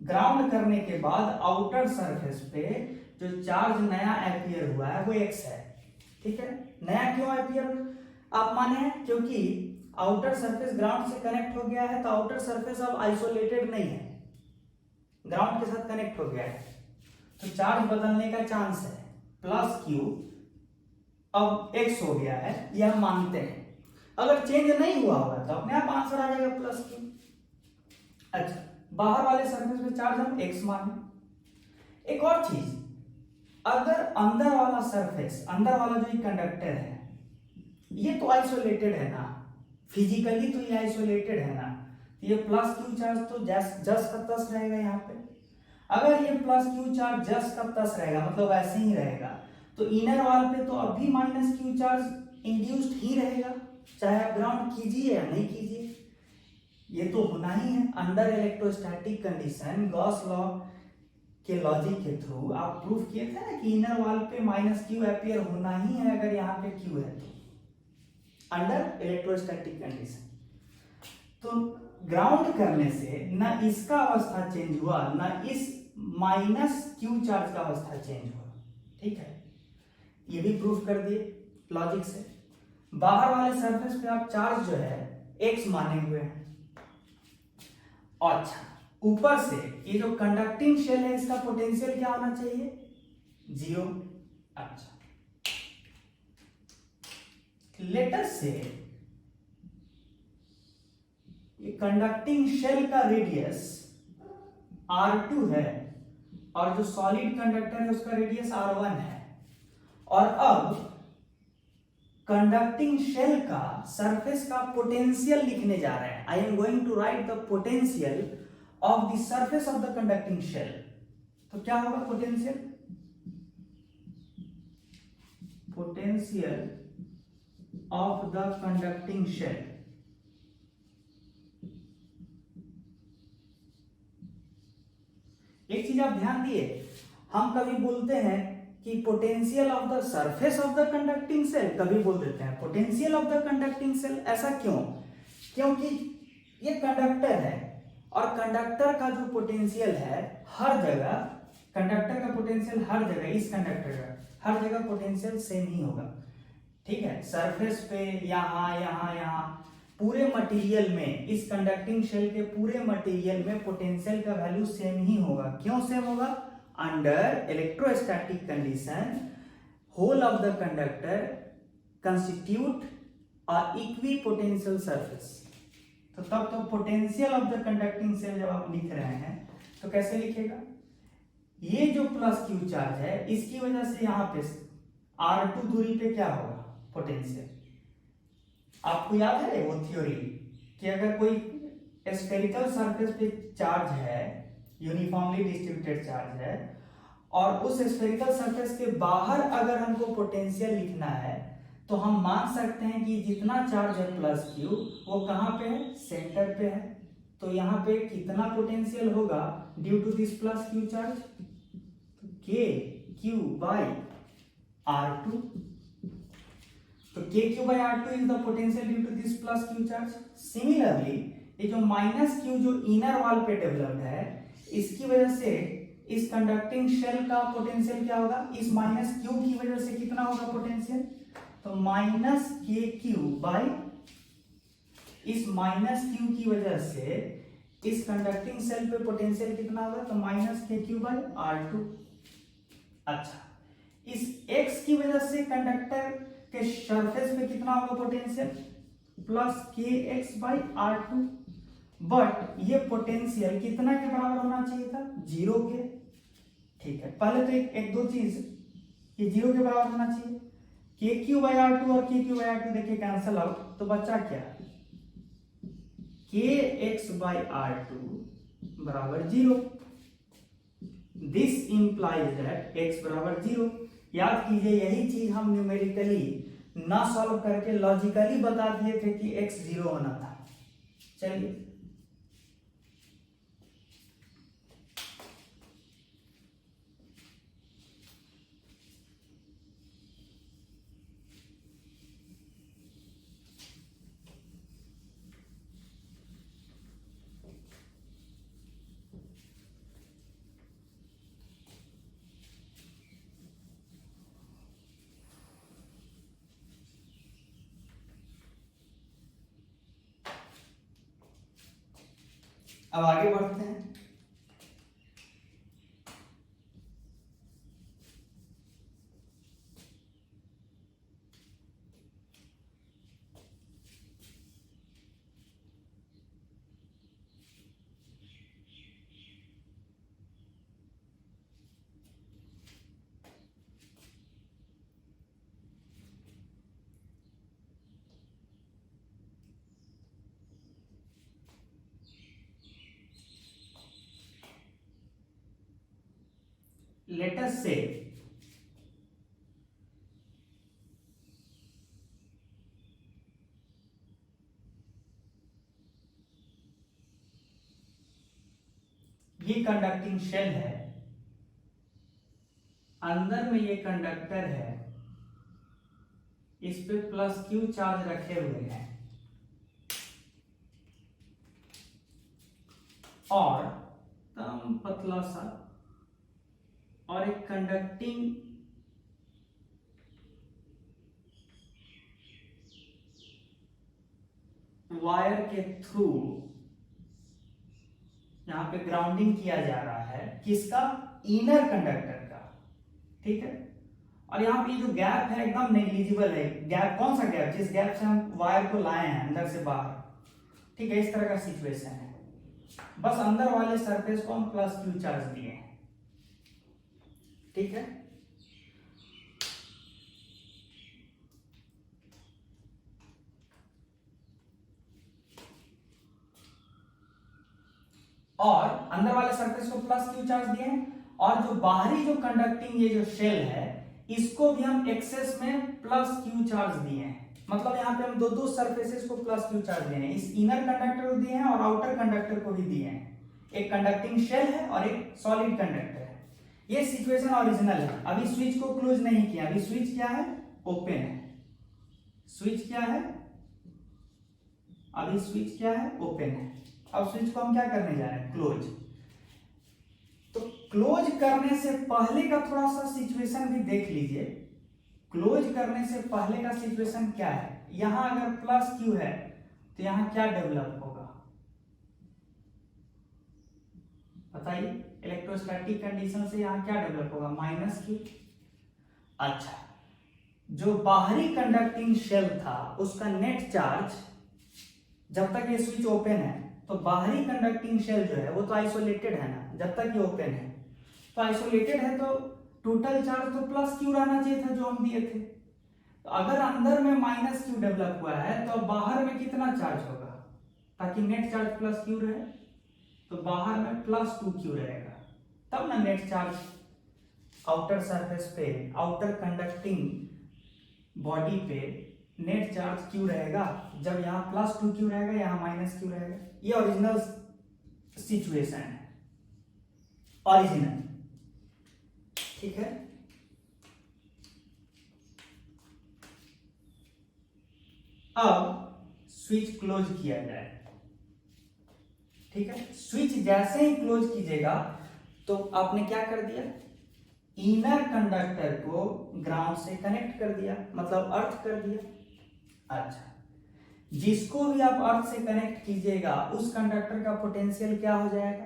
ग्राउंड करने के बाद आउटर सरफेस पे जो चार्ज नया अपीयर हुआ है वो x है। ठीक है, नया क्यों अपीयर आप माने हैं, क्योंकि आउटर सरफेस ग्राउंड से कनेक्ट हो गया है, तो आउटर सरफेस अब आइसोलेटेड नहीं है, ग्राउंड के साथ कनेक्ट हो गया है, तो चार्ज बदलने का चांस है। प्लस क्यू अब x हो गया है, यह हम मानते हैं। अगर चेंज नहीं हुआ होगा तो अपने आप आंसर आ जाएगा प्लस क्यू। अच्छा, बाहर वाले सरफेस पे चार्ज हम x माने। एक और चीज, अगर अंदर वाला सरफेस, अंदर वाला जो कंडक्टर है, ये तो आइसोलेटेड है ना, फिजिकली तो ये आइसोलेटेड है ना, तो ये प्लस क्यू चार्ज तो जस का तस रहेगा यहाँ पे। अगर ये प्लस क्यू चार्ज जस का तस रहेगा, मतलब ऐसे ही रहेगा, तो इनर वॉल पे तो अभी माइनस क्यू चार्ज इंड्यूस्ड ही रहेगा, चाहे आप ग्राउंड कीजिए या नहीं कीजिए, ये तो होना ही है। Under electrostatic condition Gauss law के लॉजिक के थ्रू आप प्रूफ किए थे ना कि इनर वॉल पे माइनस क्यू अपीयर होना ही है अगर यहाँ पे क्यू है तो, अंडर इलेक्ट्रोस्टैटिक कंडीशन। तो ग्राउंड करने से ना इसका अवस्था चेंज हुआ, ना इस माइनस क्यू चार्ज का अवस्था चेंज हुआ। ठीक है, ये भी प्रूफ कर दिए लॉजिक से। बाहर वाले सरफेस पे आप चार्ज जो है x माने हुए हैं। अच्छा, ऊपर से ये जो कंडक्टिंग शेल है इसका पोटेंशियल क्या होना चाहिए, 0। अच्छा, लेट अस से ये कंडक्टिंग शेल का रेडियस r2 है और जो सॉलिड कंडक्टर है उसका रेडियस r1 है, और अब कंडक्टिंग शेल का सरफेस का पोटेंशियल लिखने जा रहे हैं। I am going to write the potential of the surface of the conducting shell. तो क्या होगा potential, potential of the conducting shell. एक चीज आप ध्यान दिए, हम कभी बोलते हैं कि potential of the surface of the conducting shell, कभी बोल देते हैं potential of the conducting shell. ऐसा क्यों, क्योंकि ये कंडक्टर है और कंडक्टर का जो पोटेंशियल है हर जगह, कंडक्टर का पोटेंशियल हर जगह, इस कंडक्टर का हर जगह पोटेंशियल सेम ही होगा, ठीक है। सरफेस पे यहाँ यहाँ यहाँ पूरे मटेरियल में, इस कंडक्टिंग शेल के पूरे मटेरियल में पोटेंशियल का वैल्यू सेम ही होगा। क्यों सेम होगा? Under electrostatic condition whole of the conductor constitute a equipotential surface. तो तब तो potential of the conducting shell जब आप लिख रहे हैं तो कैसे लिखेगा? ये जो प्लस क्यू चार्ज है इसकी वजह से यहाँ पे R2 दूरी पे क्या होगा? पोटेंशियल। आपको याद है वो थ्योरी कि अगर कोई स्फेरिकल सरफेस पे चार्ज है, यूनिफॉर्मली डिस्ट्रीब्यूटेड चार्ज है, और उस स्फेरिकल सरफेस के बाहर अगर हमको पोटेंशियल लिखना है तो हम मान सकते हैं कि जितना चार्ज है प्लस क्यू वो कहाँ पे है? सेंटर पे है। तो यहाँ पे कितना पोटेंशियल होगा due to this plus Q charge? K Q by R2। तो K Q by R2 is the potential due to this plus Q charge. Similarly ये जो माइनस क्यू जो इनर वॉल पे डेवलप्ड है, इसकी वजह से इस कंडक्टिंग शेल का पोटेंशियल क्या होगा? इस माइनस क्यू की वजह से कितना होगा पोटेंशियल? तो माइनस के क्यू बाई, इस माइनस क्यू की वजह से इस कंडक्टिंग सेल पे पोटेंशियल कितना होगा? तो माइनस के क्यू बाई R2। अच्छा, इस x की वजह से कंडक्टर के सरफेस पे कितना होगा potential? Plus k x by R2। But ये पोटेंशियल कितना के बराबर होना चाहिए था? 0 के। ठीक है, पहले तो एक दो चीज, ये 0 के बराबर होना चाहिए। के क्यू बाई R2 और के क्यू बाई R2 देखिए कैंसल आउट, तो बचा क्या? के एक्स बाई R2 बराबर 0। दिस इंप्लाइज दैट x बराबर 0। याद कीजिए यही चीज हम न्यूमेरिकली ना सॉल्व करके लॉजिकली बता दिए थे कि x 0 होना था। चलिए अब आगे बढ़ते हैं। Let us say ये कंडक्टिंग शेल है, अंदर में ये कंडक्टर है, इस पे प्लस क्यू चार्ज रखे हुए हैं और तम पतला सा और एक कंडक्टिंग वायर के थ्रू यहां पे ग्राउंडिंग किया जा रहा है। किसका? इनर कंडक्टर का। ठीक है, और यहाँ पे जो गैप है एकदम नेग्लिजिबल है। गैप कौन सा गैप? जिस गैप से हम वायर को लाए हैं अंदर से बाहर। ठीक है, इस तरह का सिचुएशन है। बस अंदर वाले सरफेस को हम प्लस क्यू चार्ज दिए हैं। ठीक है, और अंदर वाले सरफेस को प्लस क्यू चार्ज दिए हैं, और जो बाहरी जो कंडक्टिंग ये जो शेल है इसको भी हम एक्सेस में प्लस क्यू चार्ज दिए हैं। मतलब यहाँ पे हम दो सरफेसेस को प्लस क्यू चार्ज दिए हैं। इस इनर कंडक्टर को दिए हैं और आउटर कंडक्टर को भी दिए हैं। एक कंडक्टिंग शेल है और एक सॉलिड कंडक्टर है। ये सिचुएशन ओरिजिनल है। अभी स्विच को क्लोज नहीं किया, अभी स्विच क्या है? ओपन है। स्विच क्या है? अभी स्विच क्या है? ओपन है। अब स्विच को हम क्या करने जा रहे हैं, क्लोज। तो क्लोज करने से पहले का थोड़ा सा सिचुएशन भी देख लीजिए। क्लोज करने से पहले का सिचुएशन क्या है, यहां अगर प्लस क्यू है तो यहां क्या डेवलप होगा बताइए, इलेक्ट्रोस्टैटिक कंडीशन से यहां क्या डेवलप होगा, माइनस क्यू। अच्छा, जो बाहरी कंडक्टिंग शेल था उसका नेट चार्ज, जब तक ये स्विच ओपन है तो बाहरी कंडक्टिंग शेल जो है वो तो आइसोलेटेड है ना, जब तक ये ओपन है तो आइसोलेटेड है, तो टोटल चार्ज तो प्लस क्यू रहना चाहिए था जो हम दिए थे। तो अगर अंदर में माइनस क्यू डेवलप हुआ है तो बाहर में कितना चार्ज होगा, ताकि नेट चार्ज प्लस क्यू रहे, तो बाहर में प्लस 2q रहेगा, तब ना नेट चार्ज आउटर सरफेस पे, आउटर कंडक्टिंग बॉडी पे नेट चार्ज q रहेगा, जब यहाँ प्लस 2q रहेगा यहाँ माइनस q रहेगा। ये ओरिजिनल सिचुएशन है, ओरिजिनल, ठीक है। अब स्विच क्लोज किया जाए, ठीक है। स्विच जैसे ही क्लोज कीजिएगा तो आपने क्या कर दिया, इनर कंडक्टर को ग्राउंड से कनेक्ट कर दिया, मतलब अर्थ कर दिया। अच्छा, जिसको भी आप अर्थ से कनेक्ट कीजिएगा उस कंडक्टर का पोटेंशियल क्या हो जाएगा,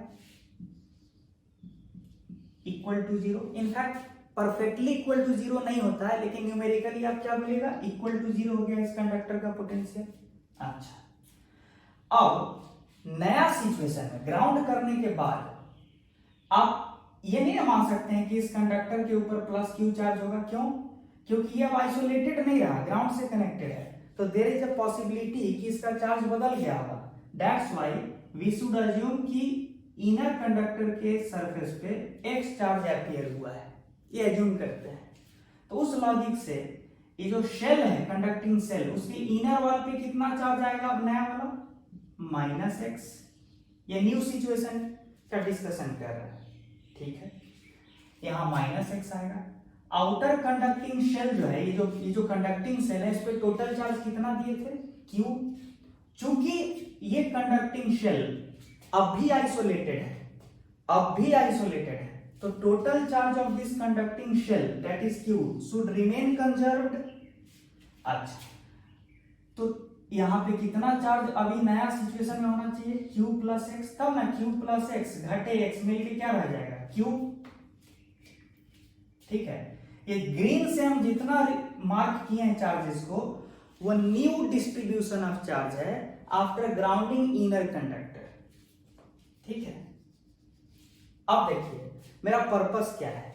equal to zero. In fact perfectly equal to zero नहीं होता है, लेकिन न्यूमेरिकली आप क्या बोलेगा, इक्वल टू जीरो हो गया इस कंडक्टर का पोटेंशियल। अच्छा, अब नया सिचुएशन है, ग्राउंड करने के बाद आप ये नहीं मान सकते हैं कि इस कंडक्टर के ऊपर प्लस क्यू चार्ज होगा, क्यों, क्योंकि ये अब आइसोलेटेड नहीं रहा, ग्राउंड से कनेक्टेड है, तो देयर इज अ पॉसिबिलिटी कि इसका चार्ज बदल गया होगा। That's why we should assume कि इनर कंडक्टर के सरफेस पे एक्स चार्ज अपीयर हुआ है, ये अज्यूम करते हैं। तो उस लॉजिक से ये जो शेल है कंडक्टिंग शेल, उसके इनर वॉल पे कितना चार्ज आएगा अब नया वाला, माइनस एक्स। ये न्यू सिचुएशन का डिस्कशन कर रहा है, ठीक है। यहां माइनस एक्स आएगा। आउटर कंडक्टिंग शेल जो है, ये जो कंडक्टिंग शेल है, इस पे टोटल चार्ज कितना दिए थे, क्यू। चूंकि ये कंडक्टिंग शेल अब भी आइसोलेटेड है, तो total charge of this conducting shell that is Q should remain conserved. अच्छा, तो यहां पे कितना चार्ज अभी नया सिचुएशन में होना चाहिए, q प्लस एक्स, तब ना q प्लस एक्स घटे एक्स मिलके क्या रह जाएगा, q, ठीक है। ये ग्रीन से हम जितना मार्क किए हैं चार्जेस को, वो न्यू डिस्ट्रीब्यूशन ऑफ चार्ज है आफ्टर ग्राउंडिंग इनर कंडक्टर, ठीक है। अब देखिए मेरा पर्पस क्या है,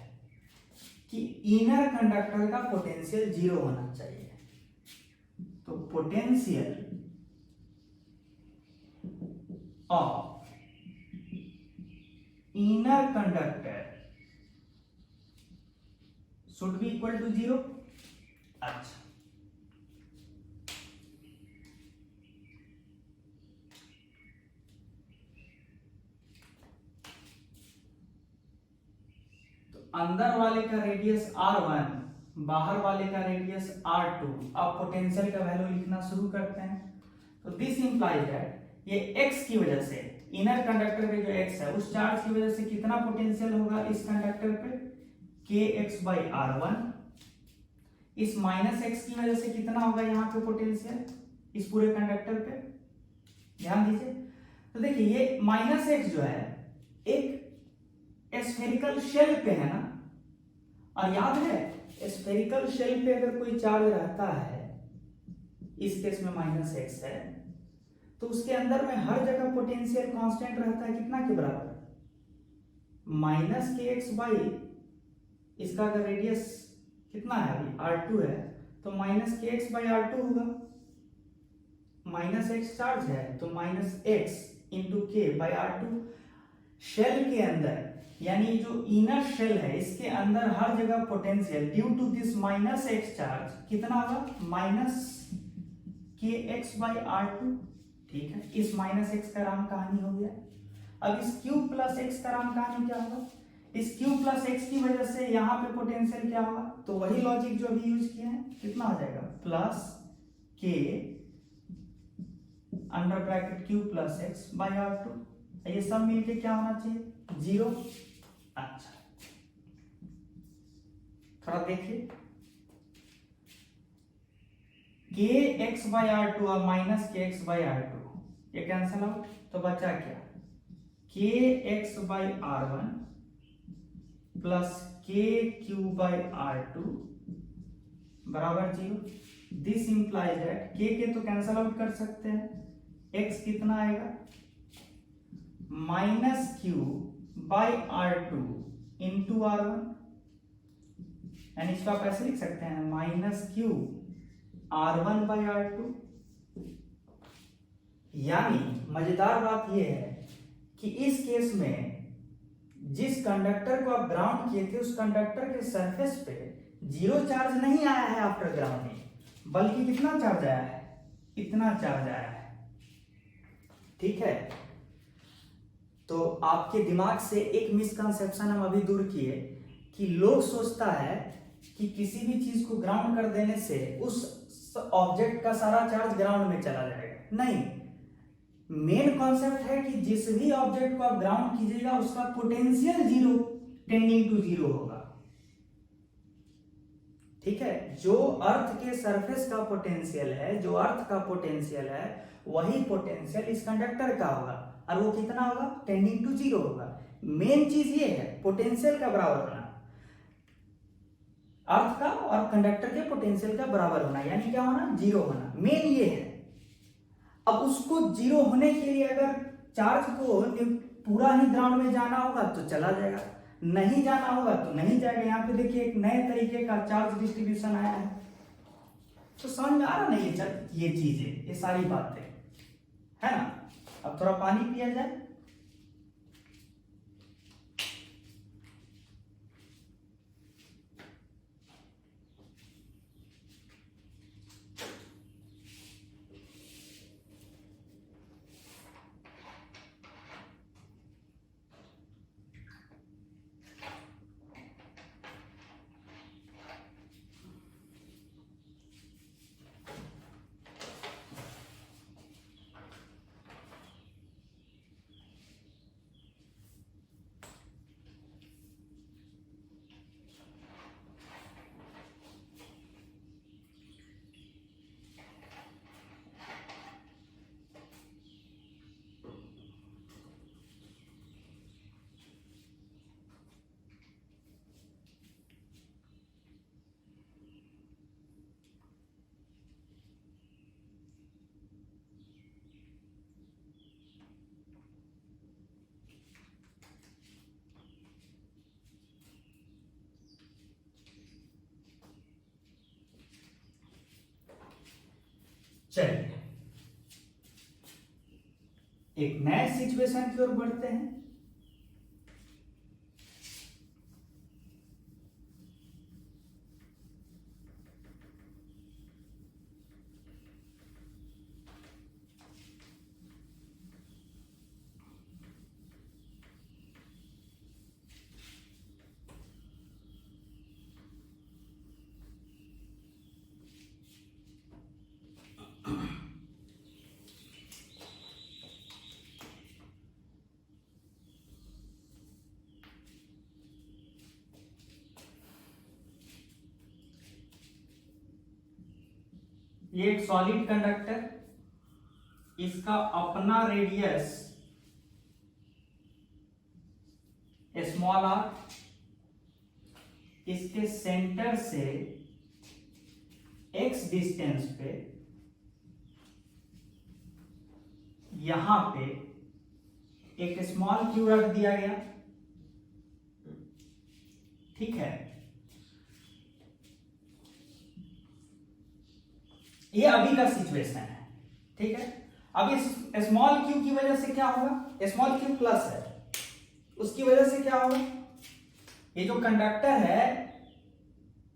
कि इनर कंडक्टर का पोटेंशियल जीरो होना चाहिए, तो potential of inner conductor should be equal to zero. अच्छा, तो अंदर वाले का रेडियस r1, बाहर वाले का रेडियस r2। अब पोटेंशियल का वैल्यू लिखना शुरू करते हैं। तो दिस इंप्लाइज दैट ये x की वजह से, इनर कंडक्टर पे जो x है उस चार्ज की वजह से कितना पोटेंशियल होगा इस कंडक्टर पे, kx by r1। इस माइनस x की वजह से कितना होगा यहाँ पे पोटेंशियल इस पूरे कंडक्टर पे, ध्यान दीजिए। तो देखिए ये माइनस x जो है एक स्फेरिकल शेल पे है ना, और याद है स्फेरिकल शेल पे अगर कोई चार्ज रहता है, इस केस में माइनस एक्स है, तो उसके अंदर में हर जगह पोटेंशियल कांस्टेंट रहता है, कितना के बराबर, माइनस के एक्स बाई, इसका अगर रेडियस कितना है अभी r2 है, तो minus k x by r2 होगा। माइनस एक्स चार्ज है तो माइनस एक्स इंटू के बाई r2। शेल के अंदर, यानी जो इनर शेल है इसके अंदर हर जगह potential due to this minus X charge कितना होगा, minus k x by r2, ठीक है। इस माइनस एक्स का राम कहानी हो गया। अब इस q प्लस एक्स का राम कहानी क्या होगा, इस q प्लस एक्स की वजह से यहाँ पे पोटेंशियल क्या होगा, तो वही लॉजिक जो अभी यूज किया है, कितना हो जाएगा, plus k under bracket q plus x by r two. ये सब मिलके क्या होना चाहिए 0। अच्छा थोड़ा देखिए k x by r two और minus k x by r two ये कैंसल आउट, तो बचा क्या k x by r one plus के क्यू बाई आर टू बराबर 0। दिस इंप्लाइज दैट के तो कैंसल आउट कर सकते हैं, x कितना आएगा minus q by r two into r one, यानी इसको आप ऐसे लिख सकते हैं minus q r one by r two. यानी मजेदार बात यह है कि इस केस में जिस कंडक्टर को आप ग्राउंड किए थे उस कंडक्टर के सरफेस पे जीरो चार्ज नहीं आया है आफ्टर ग्राउंडिंग, बल्कि कितना चार्ज आया है इतना चार्ज आया है। ठीक है, तो आपके दिमाग से एक मिसकंसेप्शन हम अभी दूर किए कि लोग सोचता है कि किसी भी चीज को ग्राउंड कर देने से उस ऑब्जेक्ट का सारा चार्ज ग्राउंड में चला जाएगा। नहीं, मेन कॉन्सेप्ट है कि जिस भी ऑब्जेक्ट को आप ग्राउंड कीजिएगा उसका potential zero tending to zero होगा। ठीक है, जो अर्थ के सरफेस का पोटेंशियल है, जो अर्थ का पोटेंशियल है, वही पोटेंशियल इस कंडक्टर का होगा, और वो कितना होगा टेंडिंग टू जीरो होगा। मेन चीज ये है पोटेंशियल का बराबर होना, अर्थ का और कंडक्टर के पोटेंशियल का बराबर होना, यानी क्या होना जीरो होना, मेन ये है। अब उसको जीरो होने के लिए अगर चार्ज को पूरा ही ग्राउंड में जाना होगा तो चला जाएगा, नहीं जाना होगा तो नहीं जाएगा। यहाँ पे देखिए एक नए तरीके का चार्ज डिस्ट्रीब्यूशन आया है, तो समझ में आ रहा नहीं ये चीजें, ये सारी बातें है ना। अब थोड़ा पानी पिया जाए। चलिए एक नए सिचुएशन की ओर बढ़ते हैं। ये एक सॉलिड कंडक्टर, इसका अपना रेडियस स्मॉल आर, इसके सेंटर से x डिस्टेंस पे यहां पे एक स्मॉल क्यू रख दिया गया। ठीक है, ये अभी का सिचुएशन है। ठीक है, अब इस स्मॉल क्यू की वजह से क्या होगा, स्मॉल क्यू प्लस है, उसकी वजह से क्या होगा, ये जो कंडक्टर है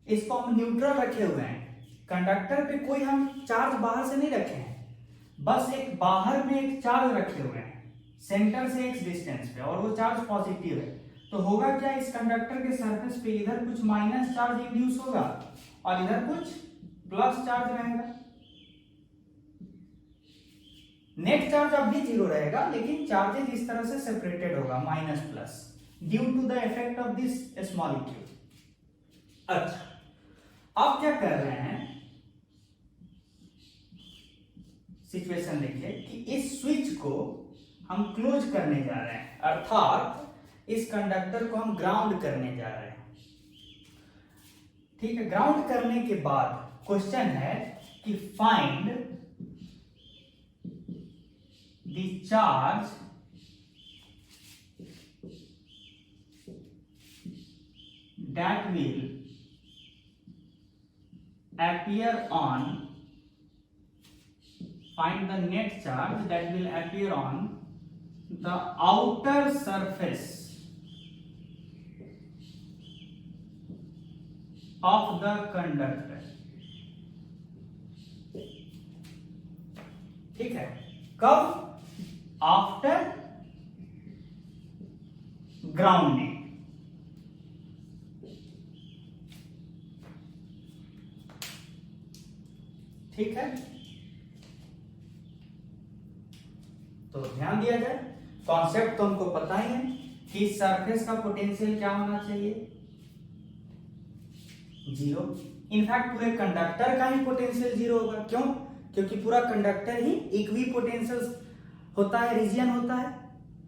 इसको हम न्यूट्रल रखे हुए हैं, कंडक्टर पे कोई हम चार्ज बाहर से नहीं रखे हैं, बस एक बाहर में एक चार्ज रखे हुए हैं सेंटर से x डिस्टेंस पे, और वो चार्ज पॉजिटिव है। तो होगा क्या, इस कंडक्टर के सरफेस पे इधर कुछ माइनस चार्ज इंड्यूस होगा और इधर कुछ प्लस चार्ज रहेगा। नेट चार्ज अब भी जीरो रहेगा, लेकिन चार्जेस इस तरह से सेपरेटेड होगा, minus plus, due to the effect of this small q. अच्छा, अब क्या कर रहे हैं, सिचुएशन देखिए कि इस स्विच को हम क्लोज करने जा रहे हैं, अर्थात इस कंडक्टर को हम ग्राउंड करने जा रहे हैं। ठीक है, ग्राउंड करने के बाद क्वेश्चन है कि find the charge that will appear on, find the net charge that will appear on the outer surface of the conductor। ठीक है, कब? After grounding. ठीक है, तो ध्यान दिया जाए, कॉन्सेप्ट तो हमको पता ही है कि सरफेस का पोटेंशियल क्या होना चाहिए, जीरो। इनफैक्ट पूरे कंडक्टर का ही पोटेंशियल जीरो होगा। क्यों? क्योंकि पूरा कंडक्टर ही इक्वी पोटेंशियल होता है, रीजन होता है।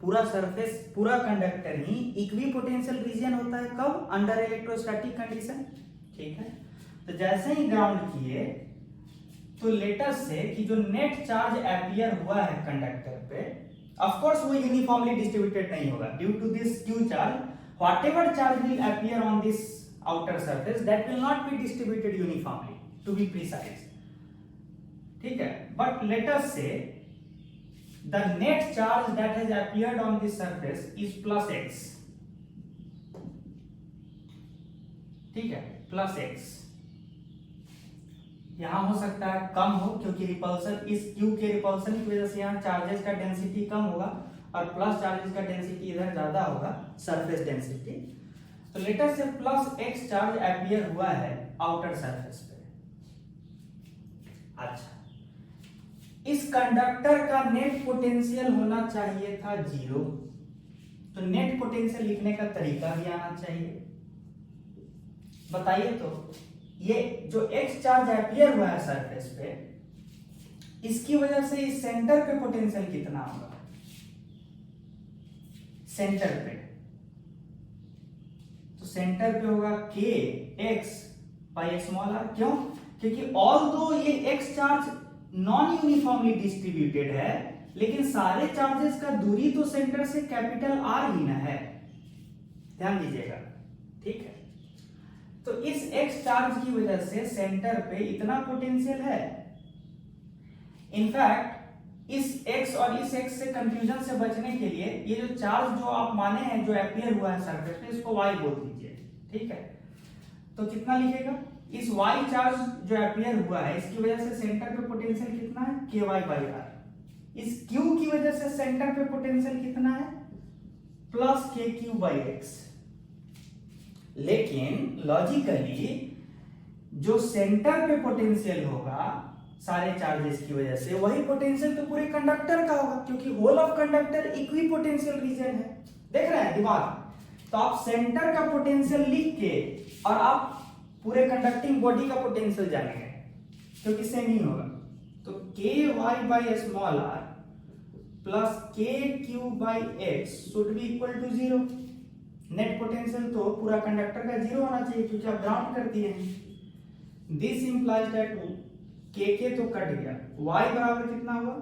पूरा सरफेस, पूरा कंडक्टर ही इक्वी पोटेंशियल रीजन होता है। कब? Under electrostatic condition. ठीक है, तो जैसे ही ग्राउंड किए तो लेटर से कि जो नेट चार्ज अपीयर हुआ है कंडक्टर पे, ऑफ कोर्स वो यूनिफॉर्मली डिस्ट्रीब्यूटेड नहीं होगा due to this q charge. Whatever charge will appear on this outer surface that will not be distributed uniformly, to be precise. ठीक है, but later say the net charge that has appeared on this surface is plus x. ठीक है, plus x. यहां हो सकता है कम हो, क्योंकि रिपल्सन, इस क्यू के रिपल्सन की वजह से यहां चार्जेस का डेंसिटी कम होगा और प्लस चार्जेस का डेंसिटी इधर ज्यादा होगा, सरफेस डेंसिटी। तो लेटर से प्लस एक्स चार्ज अपीयर हुआ है आउटर सरफेस पे। अच्छा, इस कंडक्टर का नेट पोटेंशियल होना चाहिए था जीरो, तो नेट पोटेंशियल लिखने का तरीका भी आना चाहिए। बताइए तो, ये जो एक्स चार्ज अपीयर हुआ है सरफेस पे, इसकी वजह से इस सेंटर पे पोटेंशियल कितना होगा? सेंटर पे, तो सेंटर पे होगा के एक्स बाई स्मॉल आर। क्यों? क्योंकि ऑल दो ये x charge non uniformly distributed है, लेकिन सारे चार्जेस का दूरी तो सेंटर से कैपिटल आर ही ना है। ध्यान दीजिएगा। ठीक है, तो इस एक्स चार्ज की वजह से सेंटर पे इतना पोटेंशियल है। इनफैक्ट इस एक्स और इस एक्स से कंफ्यूजन से बचने के लिए ये जो चार्ज जो आप माने हैं, जो अपीयर हुआ है सरफेस पे, इसको y बोल दीजिए। ठीक है, तो कितना लिखेगा? इस y चार्ज जो अपीयर हुआ है, इसकी वजह से सेंटर पे पोटेंशियल कितना है? ky by r. इस q की वजह से सेंटर पे पोटेंशियल कितना है? प्लस के क्यू बाई एक्स। लेकिन लॉजिकली जो सेंटर पे पोटेंशियल होगा सारे चार्जेस की वजह से, वही पोटेंशियल तो पूरे कंडक्टर का होगा, क्योंकि whole of conductor equipotential region है। देख रहे हैं दिमाग? तो आप सेंटर का पोटेंशियल लिख के और आप पूरे कंडक्टिंग बॉडी का पोटेंशियल जानेंगे, क्योंकि सेम ही होगा। तो K Y by small R plus के Q by X should be equal to zero. Net potential तो पूरा कंडक्टर का जीरो होना चाहिए, क्योंकि आप ग्राउंड कर दिए हैं। दिस इंप्लाइज दैट के तो कट गया, y बराबर कितना हुआ?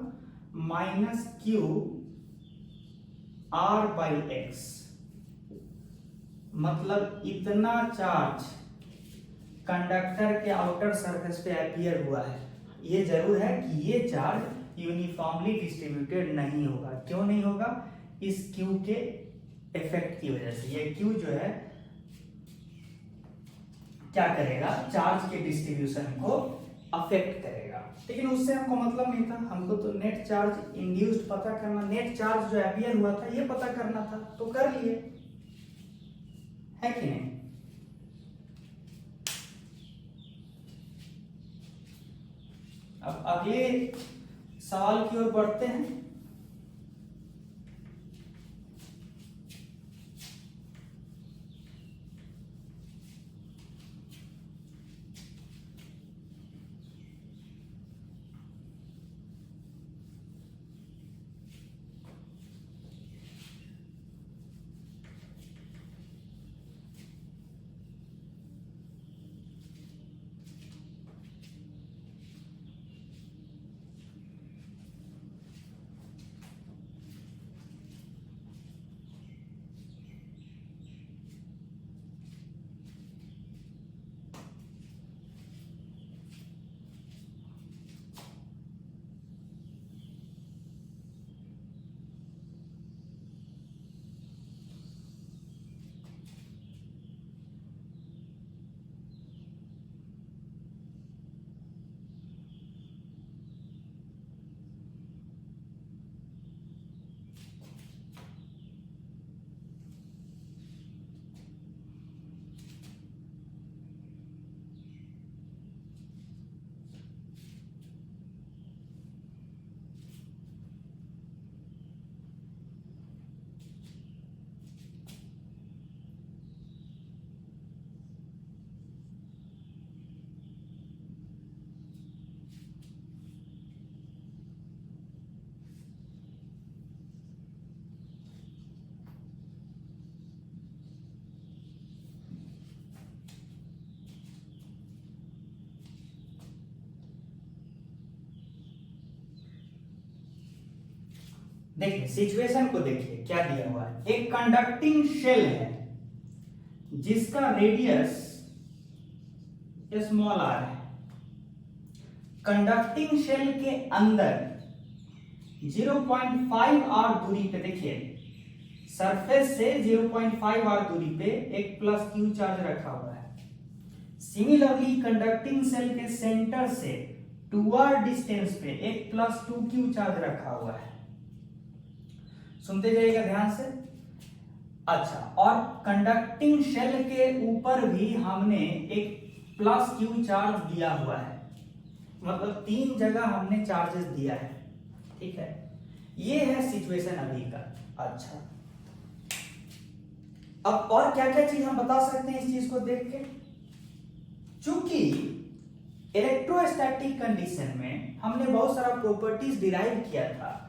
Minus q R by x. मतलब इतना चार्ज कंडक्टर के आउटर सरफेस पे अपीयर हुआ है। ये जरूर है कि ये चार्ज यूनिफॉर्मली डिस्ट्रीब्यूटेड नहीं होगा। क्यों नहीं होगा? इस क्यू के इफेक्ट की वजह से। ये क्यू जो है क्या करेगा? चार्ज के डिस्ट्रीब्यूशन को अफेक्ट करेगा। लेकिन उससे हमको मतलब नहीं था, हमको तो नेट चार्ज इंड्यूस्ड पता करना, नेट चार्ज जो अपीयर हुआ था ये पता करना था, तो कर लिए, है कि नहीं? अब अगले सवाल की ओर बढ़ते हैं। देखिए सिचुएशन को देखिए क्या दिया हुआ है। एक कंडक्टिंग शेल है जिसका रेडियस स्मॉल आर है। कंडक्टिंग शेल के अंदर 0.5 आर दूरी पे, देखिए सरफेस से 0.5 आर दूरी पे एक प्लस क्यू चार्ज रखा हुआ है। सिमिलरली कंडक्टिंग सेल के सेंटर से 2 आर डिस्टेंस पे एक प्लस 2 क्यू चार्ज रखा हुआ है। सुनते जाइएगा ध्यान से। अच्छा, और कंडक्टिंग शेल के ऊपर भी हमने एक प्लस क्यू चार्ज दिया हुआ है, मतलब 3 जगह हमने चार्जेस दिया है। ठीक है, ये है सिचुएशन अभी का। अच्छा, अब और क्या क्या चीज हम बता सकते हैं इस चीज को देख के। चूंकि इलेक्ट्रोस्टैटिक कंडीशन में हमने बहुत सारा प्रॉपर्टीज डिराइव किया था,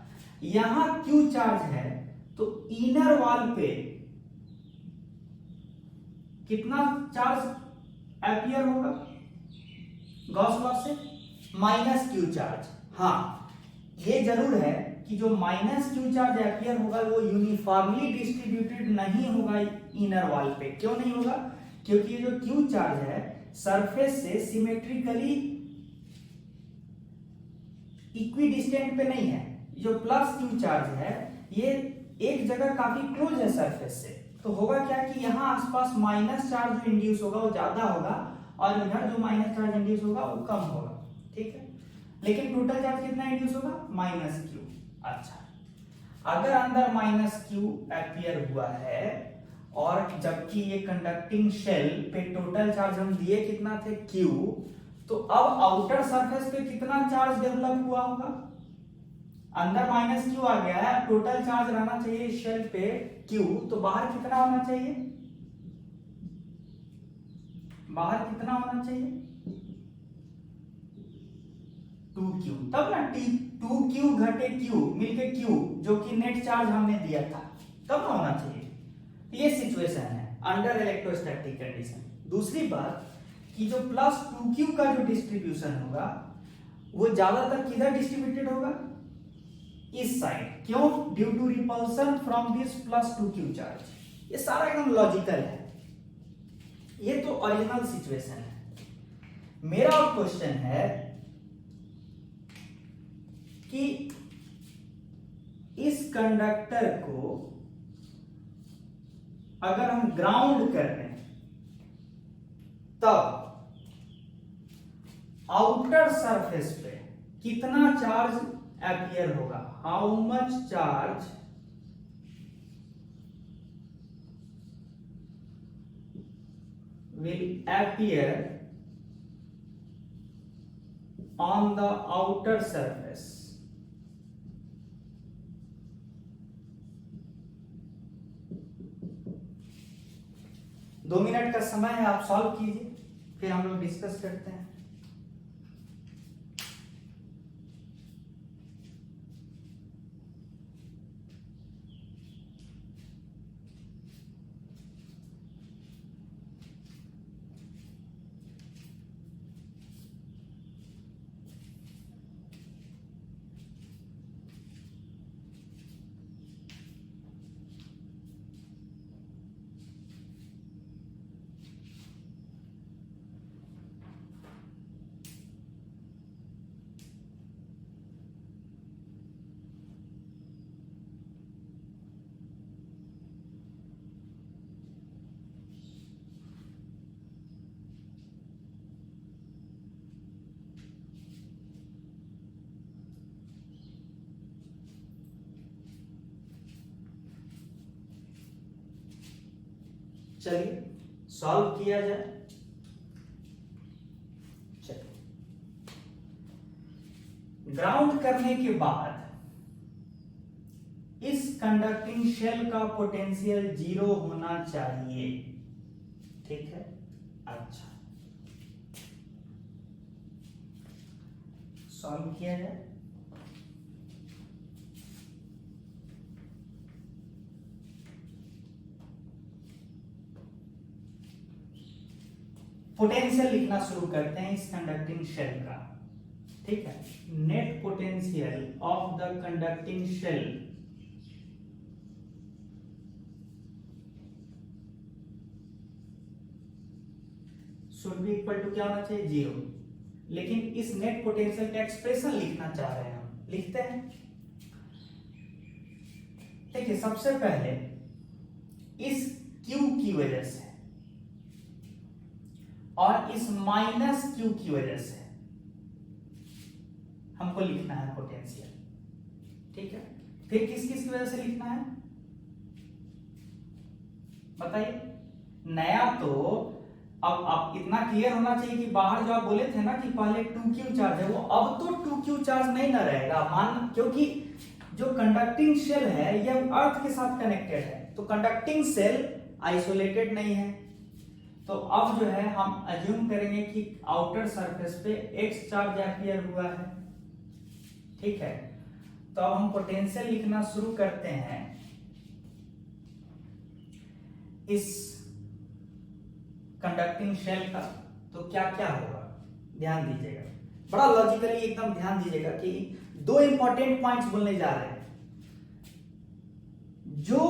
यहां क्यू चार्ज है तो इनर वॉल पे कितना चार्ज एपियर होगा गॉस लॉ से? Minus Q charge. हाँ, ये जरूर है कि जो माइनस क्यू चार्ज एपियर होगा वो यूनिफॉर्मली डिस्ट्रीब्यूटेड नहीं होगा इनर वॉल पे। क्यों नहीं होगा? क्योंकि जो क्यू चार्ज है सरफेस से सिमेट्रिकली इक्विडिस्टेंट पे नहीं है। जो प्लस क्यू चार्ज है ये एक जगह काफी क्लोज है सरफेस से, तो होगा क्या कि यहाँ आसपास माइनस चार्ज जो इंड्यूस होगा वो ज्यादा होगा और इधर जो माइनस चार्ज इंड्यूस होगा वो कम होगा। ठीक है, लेकिन टोटल चार्ज कितना इंड्यूस होगा? Minus Q. अच्छा, अगर अंदर माइनस क्यू एपियर हुआ है और जबकि ये कंडक्टिंग शेल पे टोटल चार्ज हम दिए कितना थे? क्यू, तो अब आउटर सरफेस पे कितना चार्ज डेवलप हुआ होगा? अंदर माइनस क्यू आ गया है, टोटल चार्ज रहना चाहिए शेल पे क्यू, तो बाहर कितना होना चाहिए? बाहर कितना होना चाहिए? 2Q। तब ना 2Q घटे Q मिलके Q, जो कि नेट चार्ज हमने दिया था, तब ना होना चाहिए। ये सिचुएशन है अंडर इलेक्ट्रोस्टैटिक कंडीशन। दूसरी बात कि जो प्लस 2Q का जो डिस्ट्रीब्यूशन होगा वो ज्यादातर किधर डिस्ट्रीब्यूटेड होगा? इस साइड। क्यों? Due to repulsion from this plus 2Q charge. ये सारा एकदम लॉजिकल है, ये तो ओरिजिनल सिचुएशन है। मेरा क्वेश्चन है कि इस कंडक्टर को अगर हम ग्राउंड कर दें तब आउटर सरफेस पे कितना चार्ज एपियर होगा? How much charge will appear on the outer surface? 2 minute का समय है, आप सॉल्व कीजिए, फिर हम लोग डिस्कस करते हैं। चलिए सॉल्व किया जाए। चलिए, ग्राउंड करने के बाद इस कंडक्टिंग शेल का पोटेंशियल 0 होना चाहिए, ठीक है। अच्छा, सॉल्व किया जाए। पोटेंशियल लिखना शुरू करते हैं इस कंडक्टिंग शेल का, ठीक है। Net potential of the conducting shell should be equal to क्या होना चाहिए, 0। लेकिन इस नेट पोटेंशियल का एक्सप्रेशन लिखना चाह रहे हैं हम, लिखते हैं। देखिए, सबसे पहले इस Q की वजह से और इस माइनस Q की वजह से हमको लिखना है पोटेंशियल, ठीक है। फिर किस किस की वजह से लिखना है बताइए। नया तो अब इतना क्लियर होना चाहिए कि बाहर जो आप बोले थे ना कि पहले 2Q चार्ज है, वो अब तो 2Q चार्ज नहीं ना रहेगा, मान, क्योंकि जो कंडक्टिंग शेल है ये अर्थ के साथ कनेक्टेड है, तो कंडक्टिंग शेल आइसोलेटेड नहीं है। तो अब जो है हम अज्यूम करेंगे कि आउटर सरफेस पे x चार्ज अपियर हुआ है, ठीक है। तो अब हम पोटेंशियल लिखना शुरू करते हैं इस कंडक्टिंग शेल का। तो क्या क्या होगा ध्यान दीजिएगा, बड़ा लॉजिकली एकदम ध्यान दीजिएगा कि 2 इंपॉर्टेंट पॉइंट्स बोलने जा रहे हैं। जो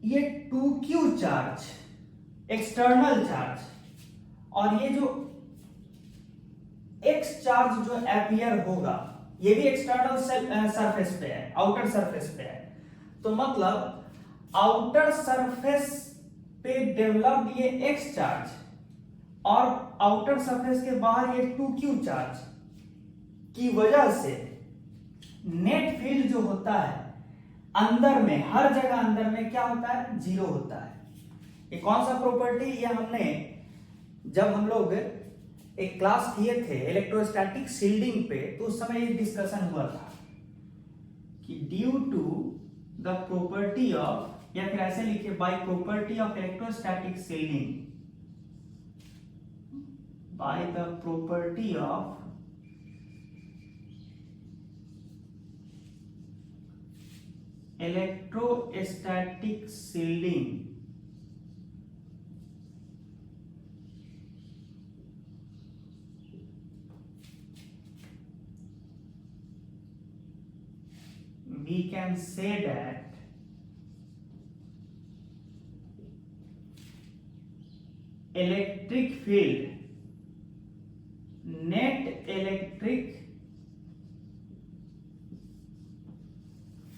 ये 2Q चार्ज एक्सटर्नल चार्ज और ये जो x चार्ज जो अपियर होगा ये भी एक्सटर्नल सरफेस पे है, आउटर सरफेस पे है। तो मतलब आउटर सरफेस पे डेवलप्ड ये x चार्ज और आउटर सरफेस के बाहर ये 2Q चार्ज की वजह से नेट फील्ड जो होता है अंदर में, हर जगह अंदर में क्या होता है, 0 होता है। ये कौन सा प्रॉपर्टी, ये हमने जब हम लोग एक क्लास किए थे इलेक्ट्रोस्टैटिक शील्डिंग पे, तो उस समय ये डिस्कशन हुआ था कि due to the property of, या फिर ऐसे लिखिए, by property of electrostatic shielding, by the property of electrostatic shielding, we can say that electric field, net electric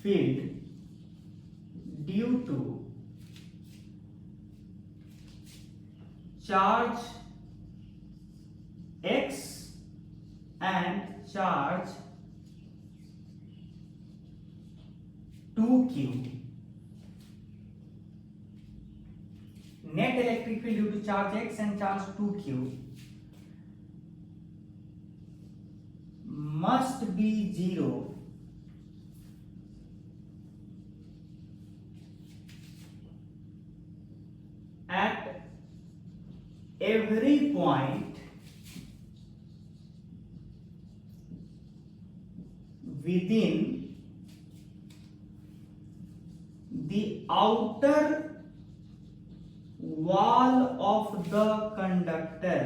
field due to charge x and charge 2Q, net electric field due to charge x and charge 2Q must be 0 at every point within the outer wall of the conductor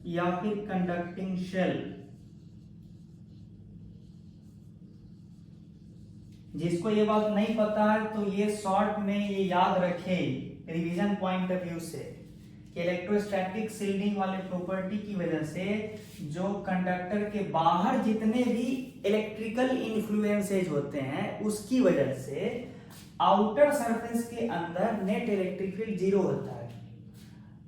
या फिर conducting shell. जिसको ये बात नहीं पता है तो ये शॉर्ट में ये याद रखे रिवीजन पॉइंट ऑफ व्यू से कि इलेक्ट्रोस्टैटिक शील्डिंग वाले प्रॉपर्टी की वजह से जो कंडक्टर के बाहर जितने भी इलेक्ट्रिकल इन्फ्लुएंसेज होते हैं उसकी वजह से आउटर सरफेस के अंदर नेट इलेक्ट्रिक फील्ड जीरो होता है।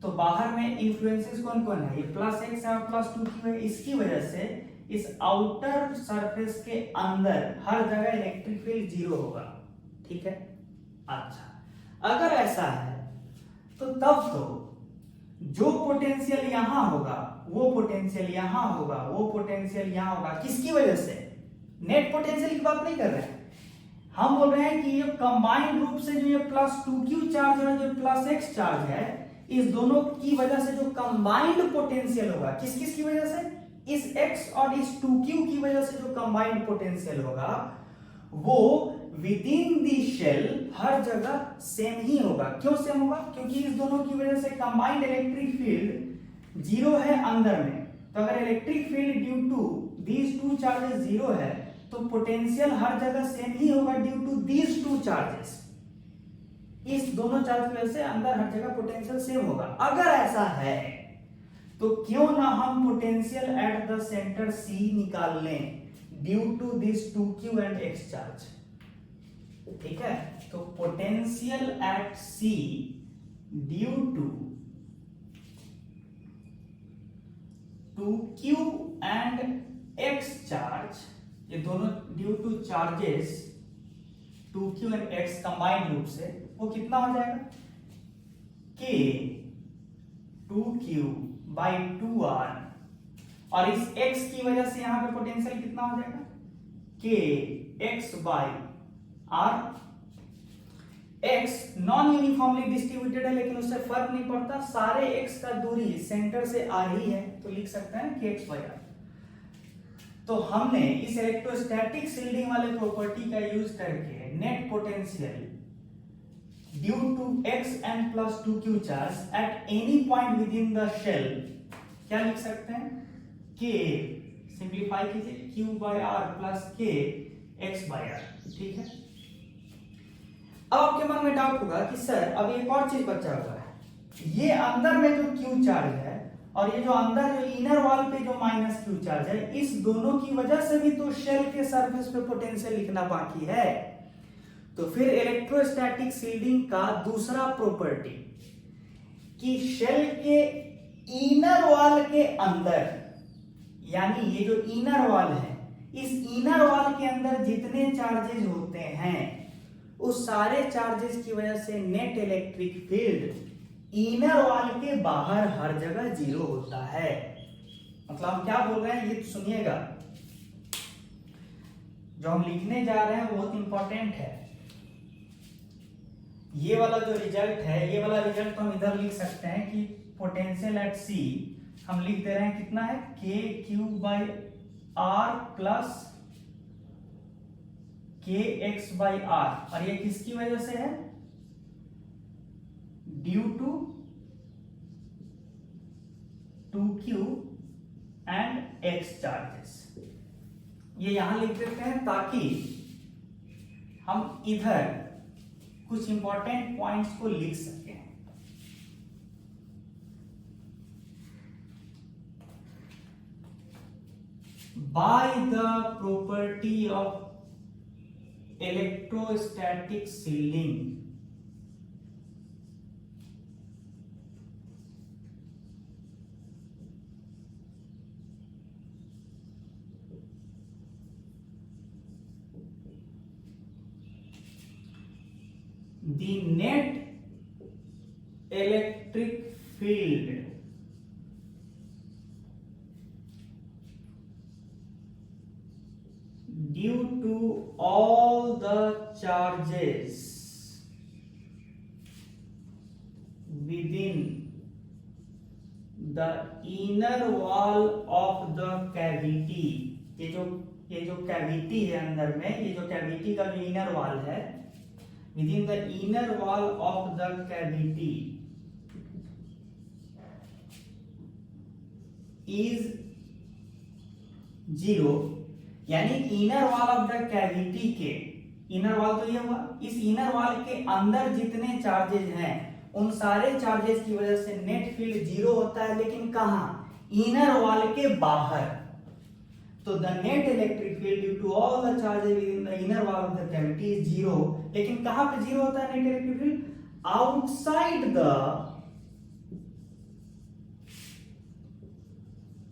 तो बाहर में इन्फ्लुएंसेस कौन कौन है, ये प्लस एक्स है और प्लस 2q है। इसकी वजह से इस आउटर सरफेस के अंदर हर जगह इलेक्ट्रिक फील्ड जीरो होगा। ठीक है, अच्छा अगर ऐसा है तो तब तो जो पोटेंशियल यहां होगा वो पोटेंशियल यहां होगा, वो पोटेंशियल यहां होगा। किसकी वजह से? नेट पोटेंशियल की बात नहीं कर रहे हैं हम, बोल रहे हैं कि ये कंबाइंड रूप से जो ये प्लस 2q चार्ज है, जो प्लस x चार्ज है, इस दोनों की वजह से जो कंबाइंड पोटेंशियल होगा, किस किस की वजह से? इस x और इस 2q की वजह से जो कंबाइंड पोटेंशियल होगा वो विद इन दी शेल हर जगह सेम ही होगा। क्यों सेम होगा? क्योंकि इस दोनों की वजह से कंबाइंड इलेक्ट्रिक फील्ड जीरो है अंदर में। तो अगर electric field due to these two charges zero है तो पोटेंशियल हर जगह सेम ही होगा due to these two charges. इस दोनों चार्ज की वजह से अंदर हर जगह पोटेंशियल सेम होगा। अगर ऐसा है तो क्यों ना हम potential at the centre C निकाल लें due to this 2q and x charge. ठीक है, तो potential at C due to 2q and x charge, ये दोनों due to charges 2q and x combined रूप से, वो कितना हो जाएगा? k 2q by 2r, और इस x की वजह से यहां पे पोटेंशियल कितना हो जाएगा? k x by r। x non uniformly distributed है लेकिन उससे फर्क नहीं पड़ता, सारे x का दूरी सेंटर से r ही है, तो लिख सकते हैं कि x by r। तो हमने इस इलेक्ट्रोस्टैटिक शील्डिंग वाले प्रॉपर्टी का यूज करके net potential due to x and plus 2q charge at any point within the shell क्या लिख सकते हैं? k सिंप्लीफाई कीजिए q by r plus k x by r। ठीक है, अब आपके मन में डाउट होगा कि सर अब एक और चीज बचा हुआ है, ये अंदर में जो q चार्ज है और ये जो अंदर जो इनर वॉल पे जो माइनस q चार्ज है, इस दोनों की वजह से भी तो शेल के सरफेस पे पोटेंशियल लिखना बाकी है। तो फिर इलेक्ट्रोस्टैटिक शील्डिंग का दूसरा प्रॉपर्टी कि शेल के इनर वॉल के अंदर, यानी ये जो इनर वॉल है, इस इनर वॉल के अंदर जितने चार्जेस होते हैं उस सारे चार्जेस की वजह से net electric field inner wall के बाहर हर जगह जीरो होता है। मतलब हम क्या बोल रहे हैं ये सुनिएगा, जो हम लिखने जा रहे हैं वो बहुत इंपॉर्टेंट है। ये वाला जो रिजल्ट है, ये वाला रिजल्ट तो हम इधर लिख सकते हैं कि पोटेंशियल एट C हम लिख दे रहे हैं कितना है? k q by r plus k x by r, और ये किसकी वजह से है? Due to 2q and x charges. ये यहां लिख देते हैं ताकि हम इधर कुछ इंपॉर्टेंट पॉइंट्स को लिख सकें। Bye the property of electrostatic shielding, the net electric field due to all the charges within the inner wall of the cavity, ये जो कैविटी है अंदर में, ये जो कैविटी का जो इनर वॉल है, with in the inner wall of the cavity is 0, यानी inner wall of the cavity के, इनर वॉल तो ये हुआ, इस इनर वॉल के अंदर जितने चार्जेस हैं उन सारे चार्जेस की वजह से नेट फील्ड 0 होता है, लेकिन कहां, इनर वॉल के बाहर। तो the net electric field due to all the charges within the inner wall of the cavity is 0, लेकिन कहां पे 0 होता है net electric field, outside the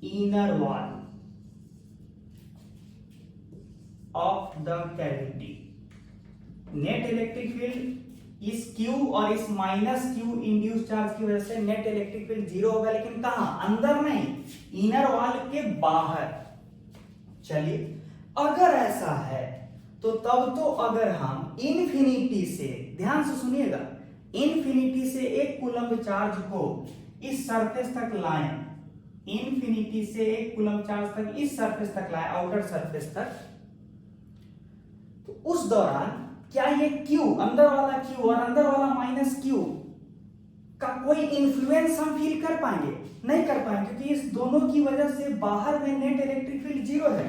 inner wall of the cavity. Net electric field इस Q और इस minus Q induce charge की वजह से नेट इलेक्ट्रिक फील्ड 0 होगा, लेकिन कहां, अंदर नहीं, इनर वॉल के बाहर। चलिए, अगर ऐसा है तो तब तो अगर हम इन्फिनिटी से, ध्यान से सुनिएगा, इन्फिनिटी से एक कूलम्ब चार्ज को इस सरफेस तक लाएं, इन्फिनिटी से एक कूलम्ब चार्ज तक इस सरफेस तक लाएं, आउटर सरफेस तक, तो उस दौरान क्या ये Q, अंदर वाला Q और अंदर वाला माइनस Q का कोई इंफ्लुएंस हम फील कर पाएंगे? नहीं कर पाएंगे, क्योंकि इस दोनों की वजह से बाहर में नेट इलेक्ट्रिक फील्ड 0 है।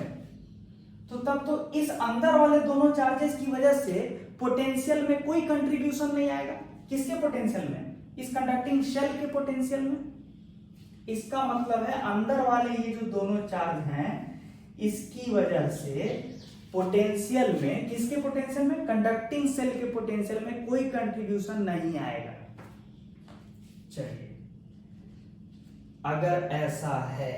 तो तब तो इस अंदर वाले दोनों चार्जेस की वजह से पोटेंशियल में कोई कंट्रीब्यूशन नहीं आएगा। किसके पोटेंशियल में? इस कंडक्टिंग शेल के पोटेंशियल में। इसका मतलब है अंदर वाले ये जो दोनों चार्ज हैं, इसकी वजह से पोटेंशियल में, किसके पोटेंशियल में, कंडक्टिंग सेल के पोटेंशियल में कोई कंट्रीब्यूशन नहीं आएगा। चलिए, अगर ऐसा है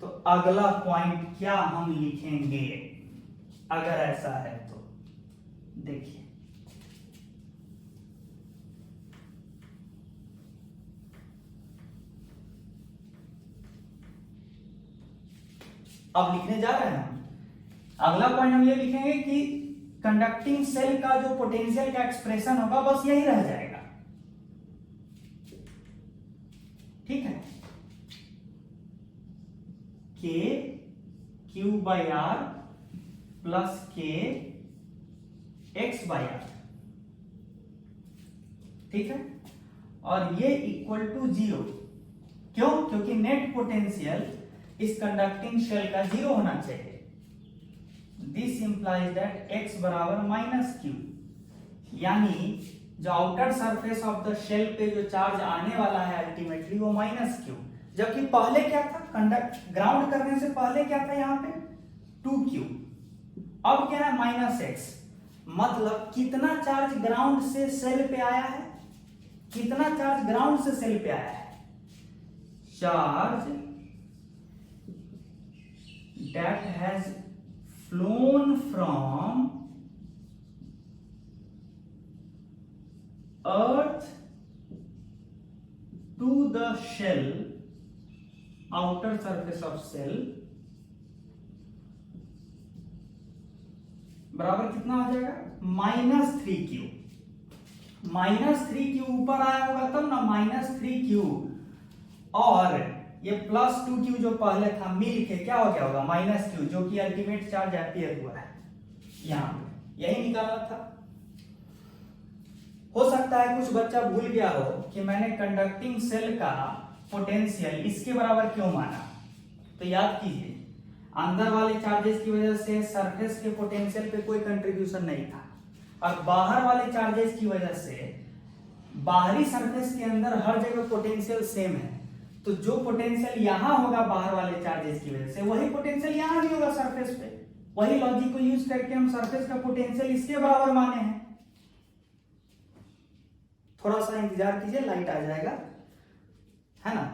तो अगला पॉइंट क्या हम लिखेंगे? अगर ऐसा है तो देखिए, अब लिखने जा रहे हैं हम। अगला पॉइंट हम ये लिखेंगे कि कंडक्टिंग सेल का जो पोटेंशियल का एक्सप्रेशन होगा बस यही रह जाएगा। ठीक है, k Q by r plus k x by r. ठीक है, और ये इक्वल टू 0। क्यों? क्योंकि नेट पोटेंशियल इस कंडक्टिंग शेल का 0 होना चाहिए। दिस इंप्लाइज दैट x बराबर माइनस क्यू, यानी जो outer surface of the shell पे जो चार्ज आने वाला है अल्टीमेटली वो माइनस क्यू, जबकि पहले क्या था, कंडक्ट ग्राउंड करने से पहले क्या था यहाँ पे 2q, अब क्या है माइनस एक्स। मतलब कितना चार्ज ग्राउंड से सेल पे आया है, कितना चार्ज ग्राउंड से सेल पे आया है, charge that has flown from earth to the shell, outer surface of shell, बराबर कितना आ जाएगा, -3q। -3q ऊपर आया होगा तब ना, -3q और ये +2q जो पहले था मिल के क्या हो गया होगा, -q, जो कि अल्टीमेट चार्ज एम्पियर हुआ है यहां पे, यही निकाला था। हो सकता है कुछ बच्चा भूल गया हो कि मैंने कंडक्टिंग सेल का पोटेंशियल इसके बराबर क्यों माना। तो याद कीजिए, अंदर वाले चार्जेस की वजह से सरफेस के पोटेंशियल पे कोई कंट्रीब्यूशन नहीं था, और बाहर वाले चार्जेस की वजह से बाहरी सरफेस के अंदर हर जगह पोटेंशियल सेम है। तो जो पोटेंशियल यहां होगा बाहर वाले चार्जेस की वजह से, वही पोटेंशियल यहां भी होगा सरफेस पे। वही लॉजिक को यूज करके हम सरफेस का पोटेंशियल इसके बराबर माने हैं। थोड़ा सा इंतजार कीजिए, लाइट आ जाएगा, है ना।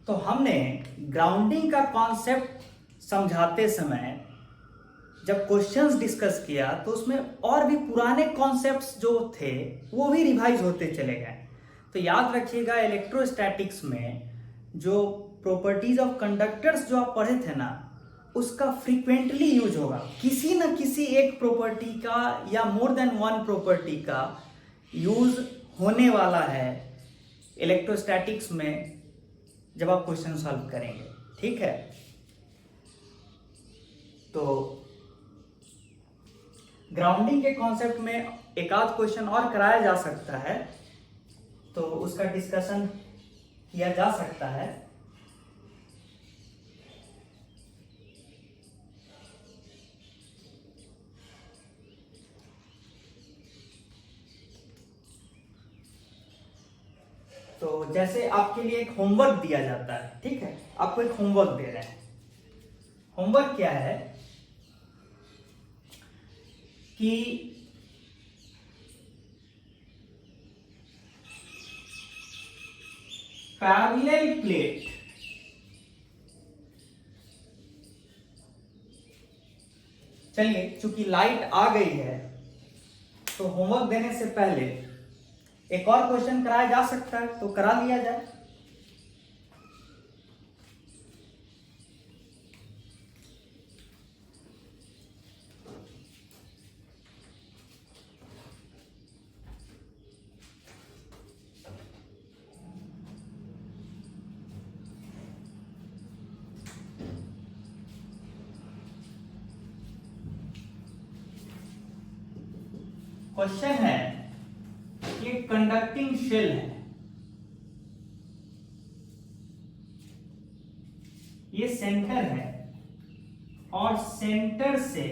तो हमने ग्राउंडिंग का कॉन्सेप्ट समझाते समय जब क्वेश्चंस डिस्कस किया तो उसमें और भी पुराने कॉन्सेप्ट्स जो थे वो भी रिवाइज होते चले गए। तो याद रखिएगा, इलेक्ट्रोस्टैटिक्स में जो प्रॉपर्टीज ऑफ कंडक्टर्स जो आप पढ़े थे ना, उसका फ्रीक्वेंटली यूज होगा। किसी न किसी एक प्रॉपर्टी का या मोर देन वन प्रॉपर्टी का यूज होने वाला है इलेक्ट्रोस्टैटिक्स में जब आप क्वेश्चन सॉल्व करेंगे। ठीक है, तो ग्राउंडिंग के कॉन्सेप्ट में एक आध क्वेश्चन और कराया जा सकता है, तो उसका डिस्कशन किया जा सकता है। तो जैसे आपके लिए एक होमवर्क दिया जाता है, ठीक है, आपको एक होमवर्क दे रहे हैं। होमवर्क क्या है कि पैरेलल प्लेट चलिए, चूंकि लाइट आ गई है तो होमवर्क देने से पहले एक और क्वेश्चन कराया जा सकता है, तो करा लिया जाए। क्वेश्चन है कि कंडक्टिंग शेल है, ये सेंटर है और सेंटर से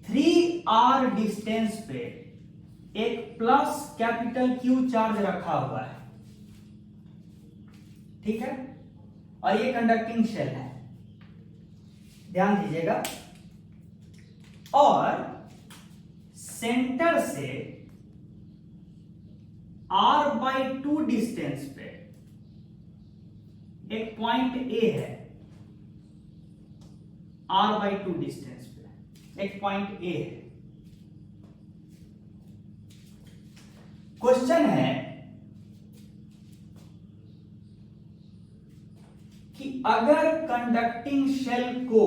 3r डिस्टेंस पे एक प्लस कैपिटल Q चार्ज रखा हुआ है। ठीक है, और ये कंडक्टिंग शेल है, ध्यान दीजिएगा। और सेंटर से r/2 डिस्टेंस पे एक पॉइंट A है, r/2 डिस्टेंस पे एक पॉइंट A है। क्वेश्चन है कि अगर कंडक्टिंग शेल को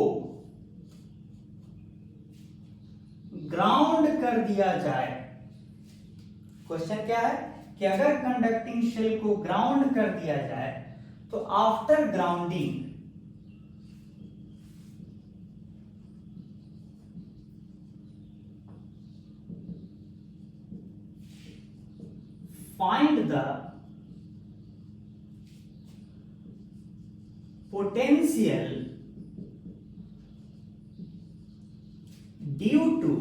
ग्राउंड कर दिया जाए, क्वेश्चन क्या है कि अगर कंडक्टिंग शेल को ग्राउंड कर दिया जाए तो after grounding find the potential due to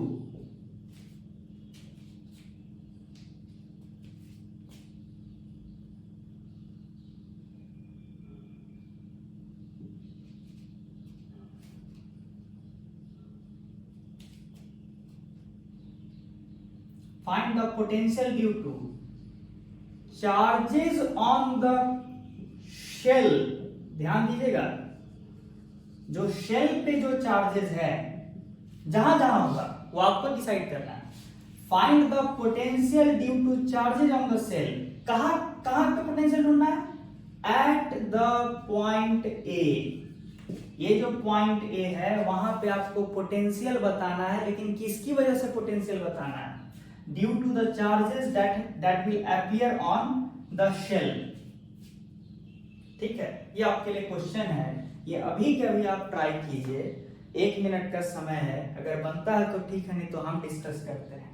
find the potential due to charges on the shell। ध्यान दीजिएगा, जो शेल पे जो चार्जेस है जहां जहां होगा वो आपको डिसाइड करना है। Find the potential due to charges on the shell. कहां कहां पे पोटेंशियल ढूंढना है? At the point A. ये जो पॉइंट ए है वहां पे आपको पोटेंशियल बताना है, लेकिन किसकी वजह से पोटेंशियल बताना है? Due to the charges that will appear on the shell. ठीक है, ये आपके लिए क्वेश्चन है, ये अभी के अभी आप ट्राई कीजिए। 1 मिनट का समय है, अगर बनता है तो ठीक है, नहीं तो हम डिस्कस करते हैं।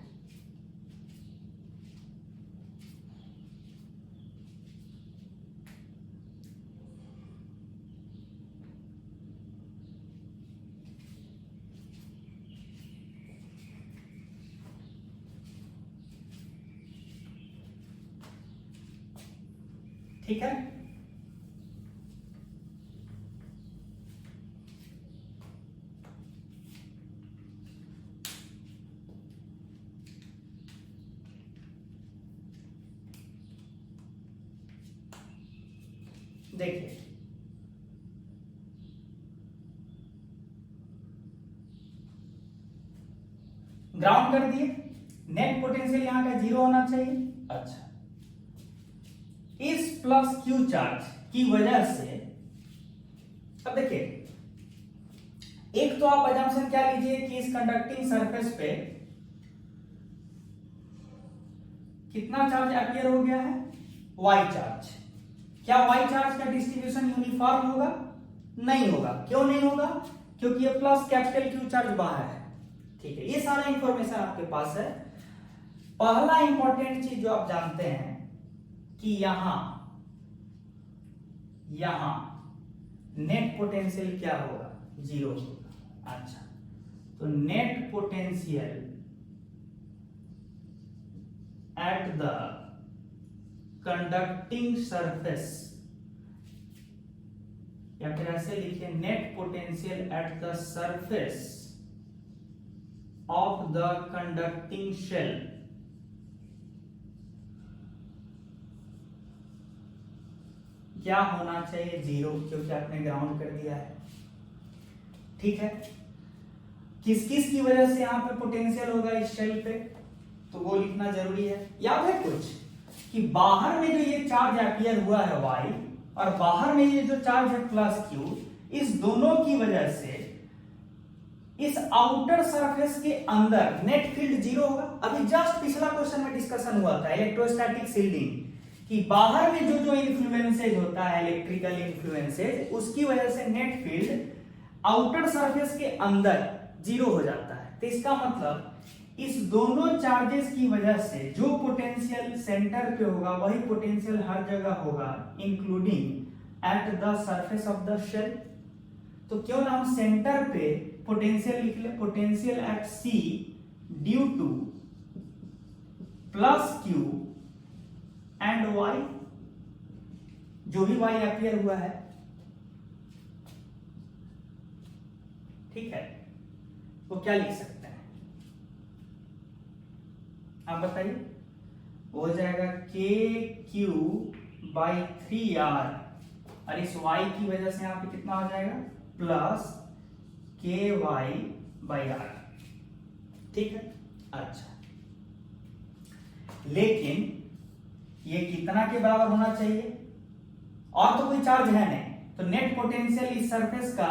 ठीक है, देखिए ग्राउंड कर दिए, नेट पोटेंशियल यहां का 0 होना चाहिए। अच्छा, इस प्लस क्यू चार्ज की वजह से अब देखिए, एक तो आप अजम्पशन क्या लीजिए कि इस कंडक्टिंग सरफेस पे कितना चार्ज अपीयर हो गया है, वाई चार्ज। क्या वाई चार्ज का डिस्ट्रीब्यूशन यूनिफॉर्म होगा? नहीं होगा। क्यों नहीं होगा? क्योंकि ये प्लस कैपिटल क्यू चार्ज बाहर है। ठीक है, ये सारा इंफॉर्मेशन आपके पास है। पहला इंपॉर्टेंट चीज जो आप जानते हैं कि यहां नेट पोटेंशियल क्या होगा, 0 होगा। अच्छा, तो net potential at the conducting surface, या फिर ऐसे लिखिए, net potential at the surface of the conducting shell क्या होना चाहिए, 0, क्योंकि आपने ग्राउंड कर दिया है। ठीक है, किस किस की वजह से यहां पे पोटेंशियल होगा इस शेल पे, तो वो लिखना जरूरी है। याद है कुछ कि बाहर में जो ये चार्ज अपीयर हुआ है वाई, और बाहर में ये जो चार्ज है प्लस क्यू, इस दोनों की वजह से इस आउटर सरफेस के अंदर नेट फील्ड 0 होगा। अभी जस्ट पिछला क्वेश्चन में डिस्कशन हुआ था इलेक्ट्रोस्टैटिक शील्डिंग, कि बाहर में जो जो इन्फ्लुएंसेज होता है, इलेक्ट्रिकल इन्फ्लुएंसेज, उसकी वजह से नेट फील्ड आउटर सरफेस के अंदर 0 हो जाता है। तो इसका मतलब इस दोनों चार्जेस की वजह से जो पोटेंशियल सेंटर पे होगा वही पोटेंशियल हर जगह होगा, including at the surface of the shell. तो क्यों ना हम सेंटर पे पोटेंशियल लिख ले, potential at C due to plus q and y, जो भी वाई अपीयर हुआ है। ठीक है, वो क्या लिख सकते हैं आप बताइए? वो हो जाएगा के क्यू बाई 3r, और इस y की वजह से यहां पे कितना हो जाएगा, प्लस के वाई बाई आर। ठीक है, अच्छा, लेकिन ये कितना के बराबर होना चाहिए? और तो कोई चार्ज है नहीं, तो नेट पोटेंशियल इस सरफेस का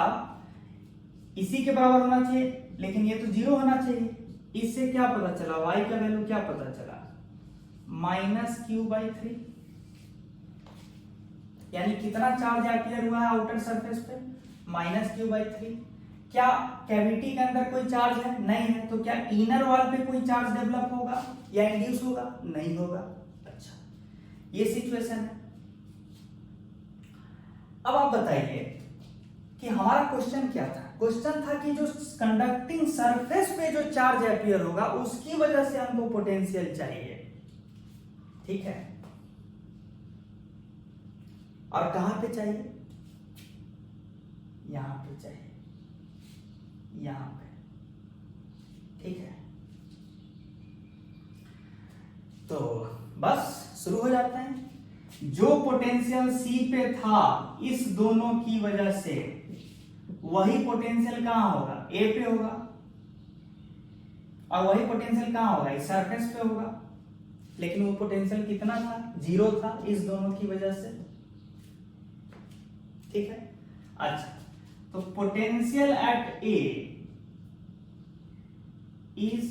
इसी के बराबर होना चाहिए, लेकिन ये तो 0 होना चाहिए। इससे क्या पता चला, y का वैल्यू क्या पता चला, -q/3। यानी कितना चार्ज अपीयर हुआ है आउटर सरफेस पे, -q/3। क्या कैविटी के अंदर कोई चार्ज है? नहीं है। तो क्या इनर वॉल पे कोई चार्ज डेवलप होगा या इंड्यूस होगा? नहीं होगा। अच्छा, ये सिचुएशन है। अब आप बताइए कि हमारा क्वेश्चन क्या था? क्वेश्चन था कि जो कंडक्टिंग सरफेस पे जो चार्ज अपीयर होगा उसकी वजह से हमको पोटेंशियल चाहिए। ठीक है, और कहां पे चाहिए? यहां पे चाहिए, यहां पे। ठीक है, तो बस शुरू हो जाता है। जो पोटेंशियल सी पे था इस दोनों की वजह से, वही पोटेंशियल कहां होगा, ए पे होगा, और वही पोटेंशियल कहां होगा, इस सरफेस पे होगा। लेकिन वो पोटेंशियल कितना था, 0 था, इस दोनों की वजह से। ठीक है, अच्छा, तो पोटेंशियल एट ए इज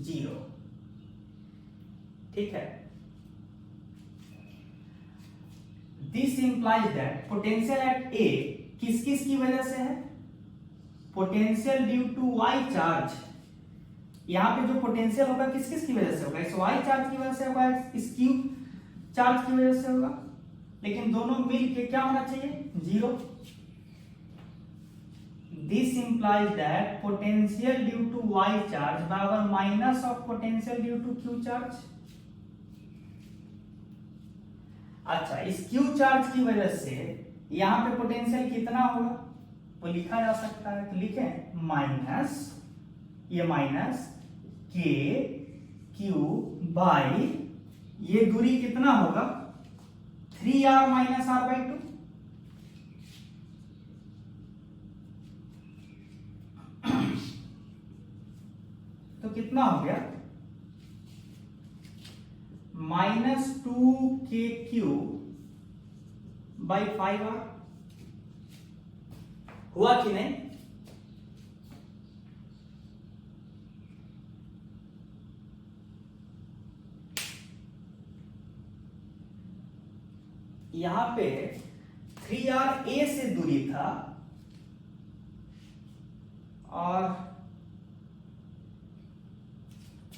0। ठीक है, this implies that potential at A किस किस की वजह से है, potential due to Y charge. यहां पे जो पोटेंशियल होगा किस किस की वजह से होगा, इस वाई चार्ज की वजह से होगा, इस क्यू चार्ज की वजह से होगा। लेकिन दोनों मिल के क्या होना चाहिए, 0। This implies that potential due to Y charge बराबर minus of potential due to Q charge. अच्छा, इस क्यू चार्ज की वजह से यहां पे पोटेंशियल कितना होगा, वो लिखा जा सकता है। तो लिखे माइनस, ये माइनस के क्यू बाई, ये दूरी कितना होगा, 3r - r/2। तो कितना हो गया -2k³ बाई 5r। हुआ कि नहीं? यहां पे 3r a से दूरी था और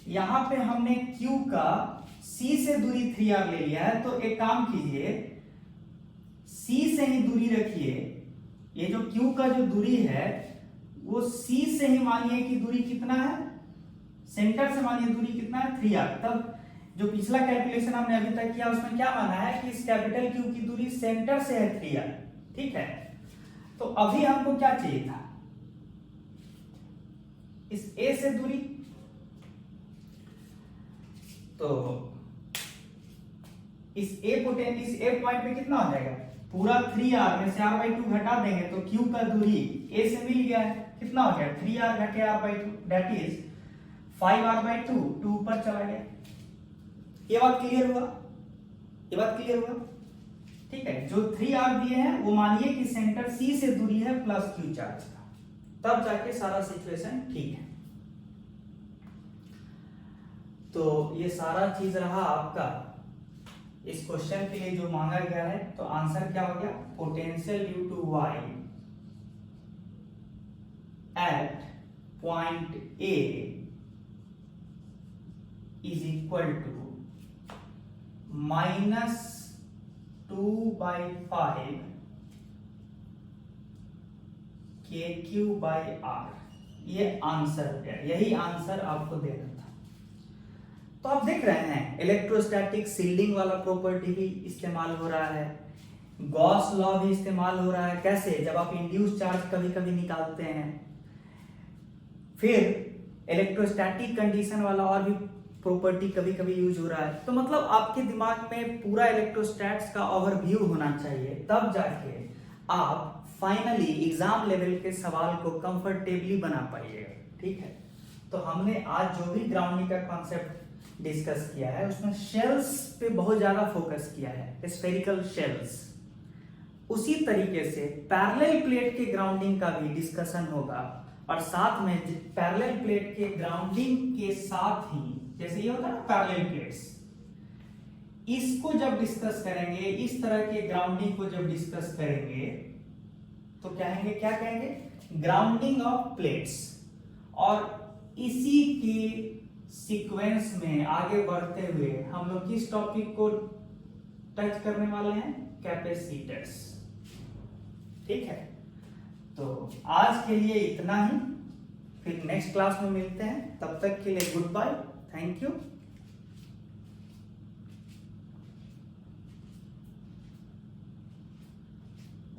यहां पे हमने q का c से दूरी 3r ले लिया है। तो एक काम कीजिए, c से ही दूरी रखिए। ये जो q का जो दूरी है वो c से ही मानिए कि दूरी कितना है, सेंटर से मानिए दूरी कितना है 3r। तब जो पिछला कैलकुलेशन हमने अभी तक किया उसमें क्या माना है कि इस कैपिटल Q की दूरी सेंटर से है 3r। ठीक है, तो अभी हमको क्या चाहिए था, इस A से दूरी। तो इस A पॉइंट पे कितना हो जाएगा, पूरा 3r में से r/2 घटा देंगे तो Q का दूरी A से मिल गया है। कितना हो गया 3r घटे r/2 दैट इज 5r/2, 2 ऊपर चला गया। ये बात क्लियर हुआ? ये बात क्लियर हुआ? ठीक है, जो 3r दिए हैं वो मानिए कि सेंटर C से दूरी है प्लस Q चार्ज का, तब जाके सारा सिचुएशन ठीक है। तो ये सारा चीज रहा आपका इस क्वेश्चन के लिए जो मांगा गया है। तो आंसर क्या हो गया, potential due to y at point A is equal to -2/5 kq/r। ये आंसर हो गया, यही आंसर आपको देना था। तो आप देख रहे हैं इलेक्ट्रोस्टैटिक सील्डिंग वाला प्रॉपर्टी भी इस्तेमाल हो रहा है, गॉस लॉ भी इस्तेमाल हो रहा है। कैसे, जब आप इंड्यूस चार्ज कभी कभी निकालते हैं। फिर इलेक्ट्रोस्टैटिक कंडीशन वाला और भी प्रॉपर्टी कभी कभी यूज हो रहा है। तो मतलब आपके दिमाग में पूरा इलेक्ट्रोस्टैट्स का ओवरव्यू होना चाहिए, तब जाके आप फाइनली एग्जाम लेवल के सवाल को कंफर्टेबली बना पाइएगा। ठीक है, तो हमने आज जो भी ग्राउंडिंग का कॉन्सेप्ट डिस्कस किया है उसमें शेल्स पे बहुत ज्यादा फोकस किया है, स्फेरिकल शेल्स। उसी तरीके से पैरेलल प्लेट के ग्राउंडिंग का भी डिस्कशन होगा और साथ में पैरेलल प्लेट के ग्राउंडिंग के साथ ही, जैसे ये होता है ना पैरेलल प्लेट्स, इसको जब डिस्कस करेंगे, इस तरह के ग्राउंडिंग को जब डिस्कस करेंगे तो क्या कहेंगे ग्राउंडिंग ऑफ प्लेट्स। और इसी के सीक्वेंस में आगे बढ़ते हुए हम लोग किस टॉपिक को टच करने वाले हैं, कैपेसिटर्स। ठीक है, तो आज के लिए इतना ही, फिर नेक्स्ट क्लास में मिलते हैं। तब तक के लिए गुड बाय, थैंक यू।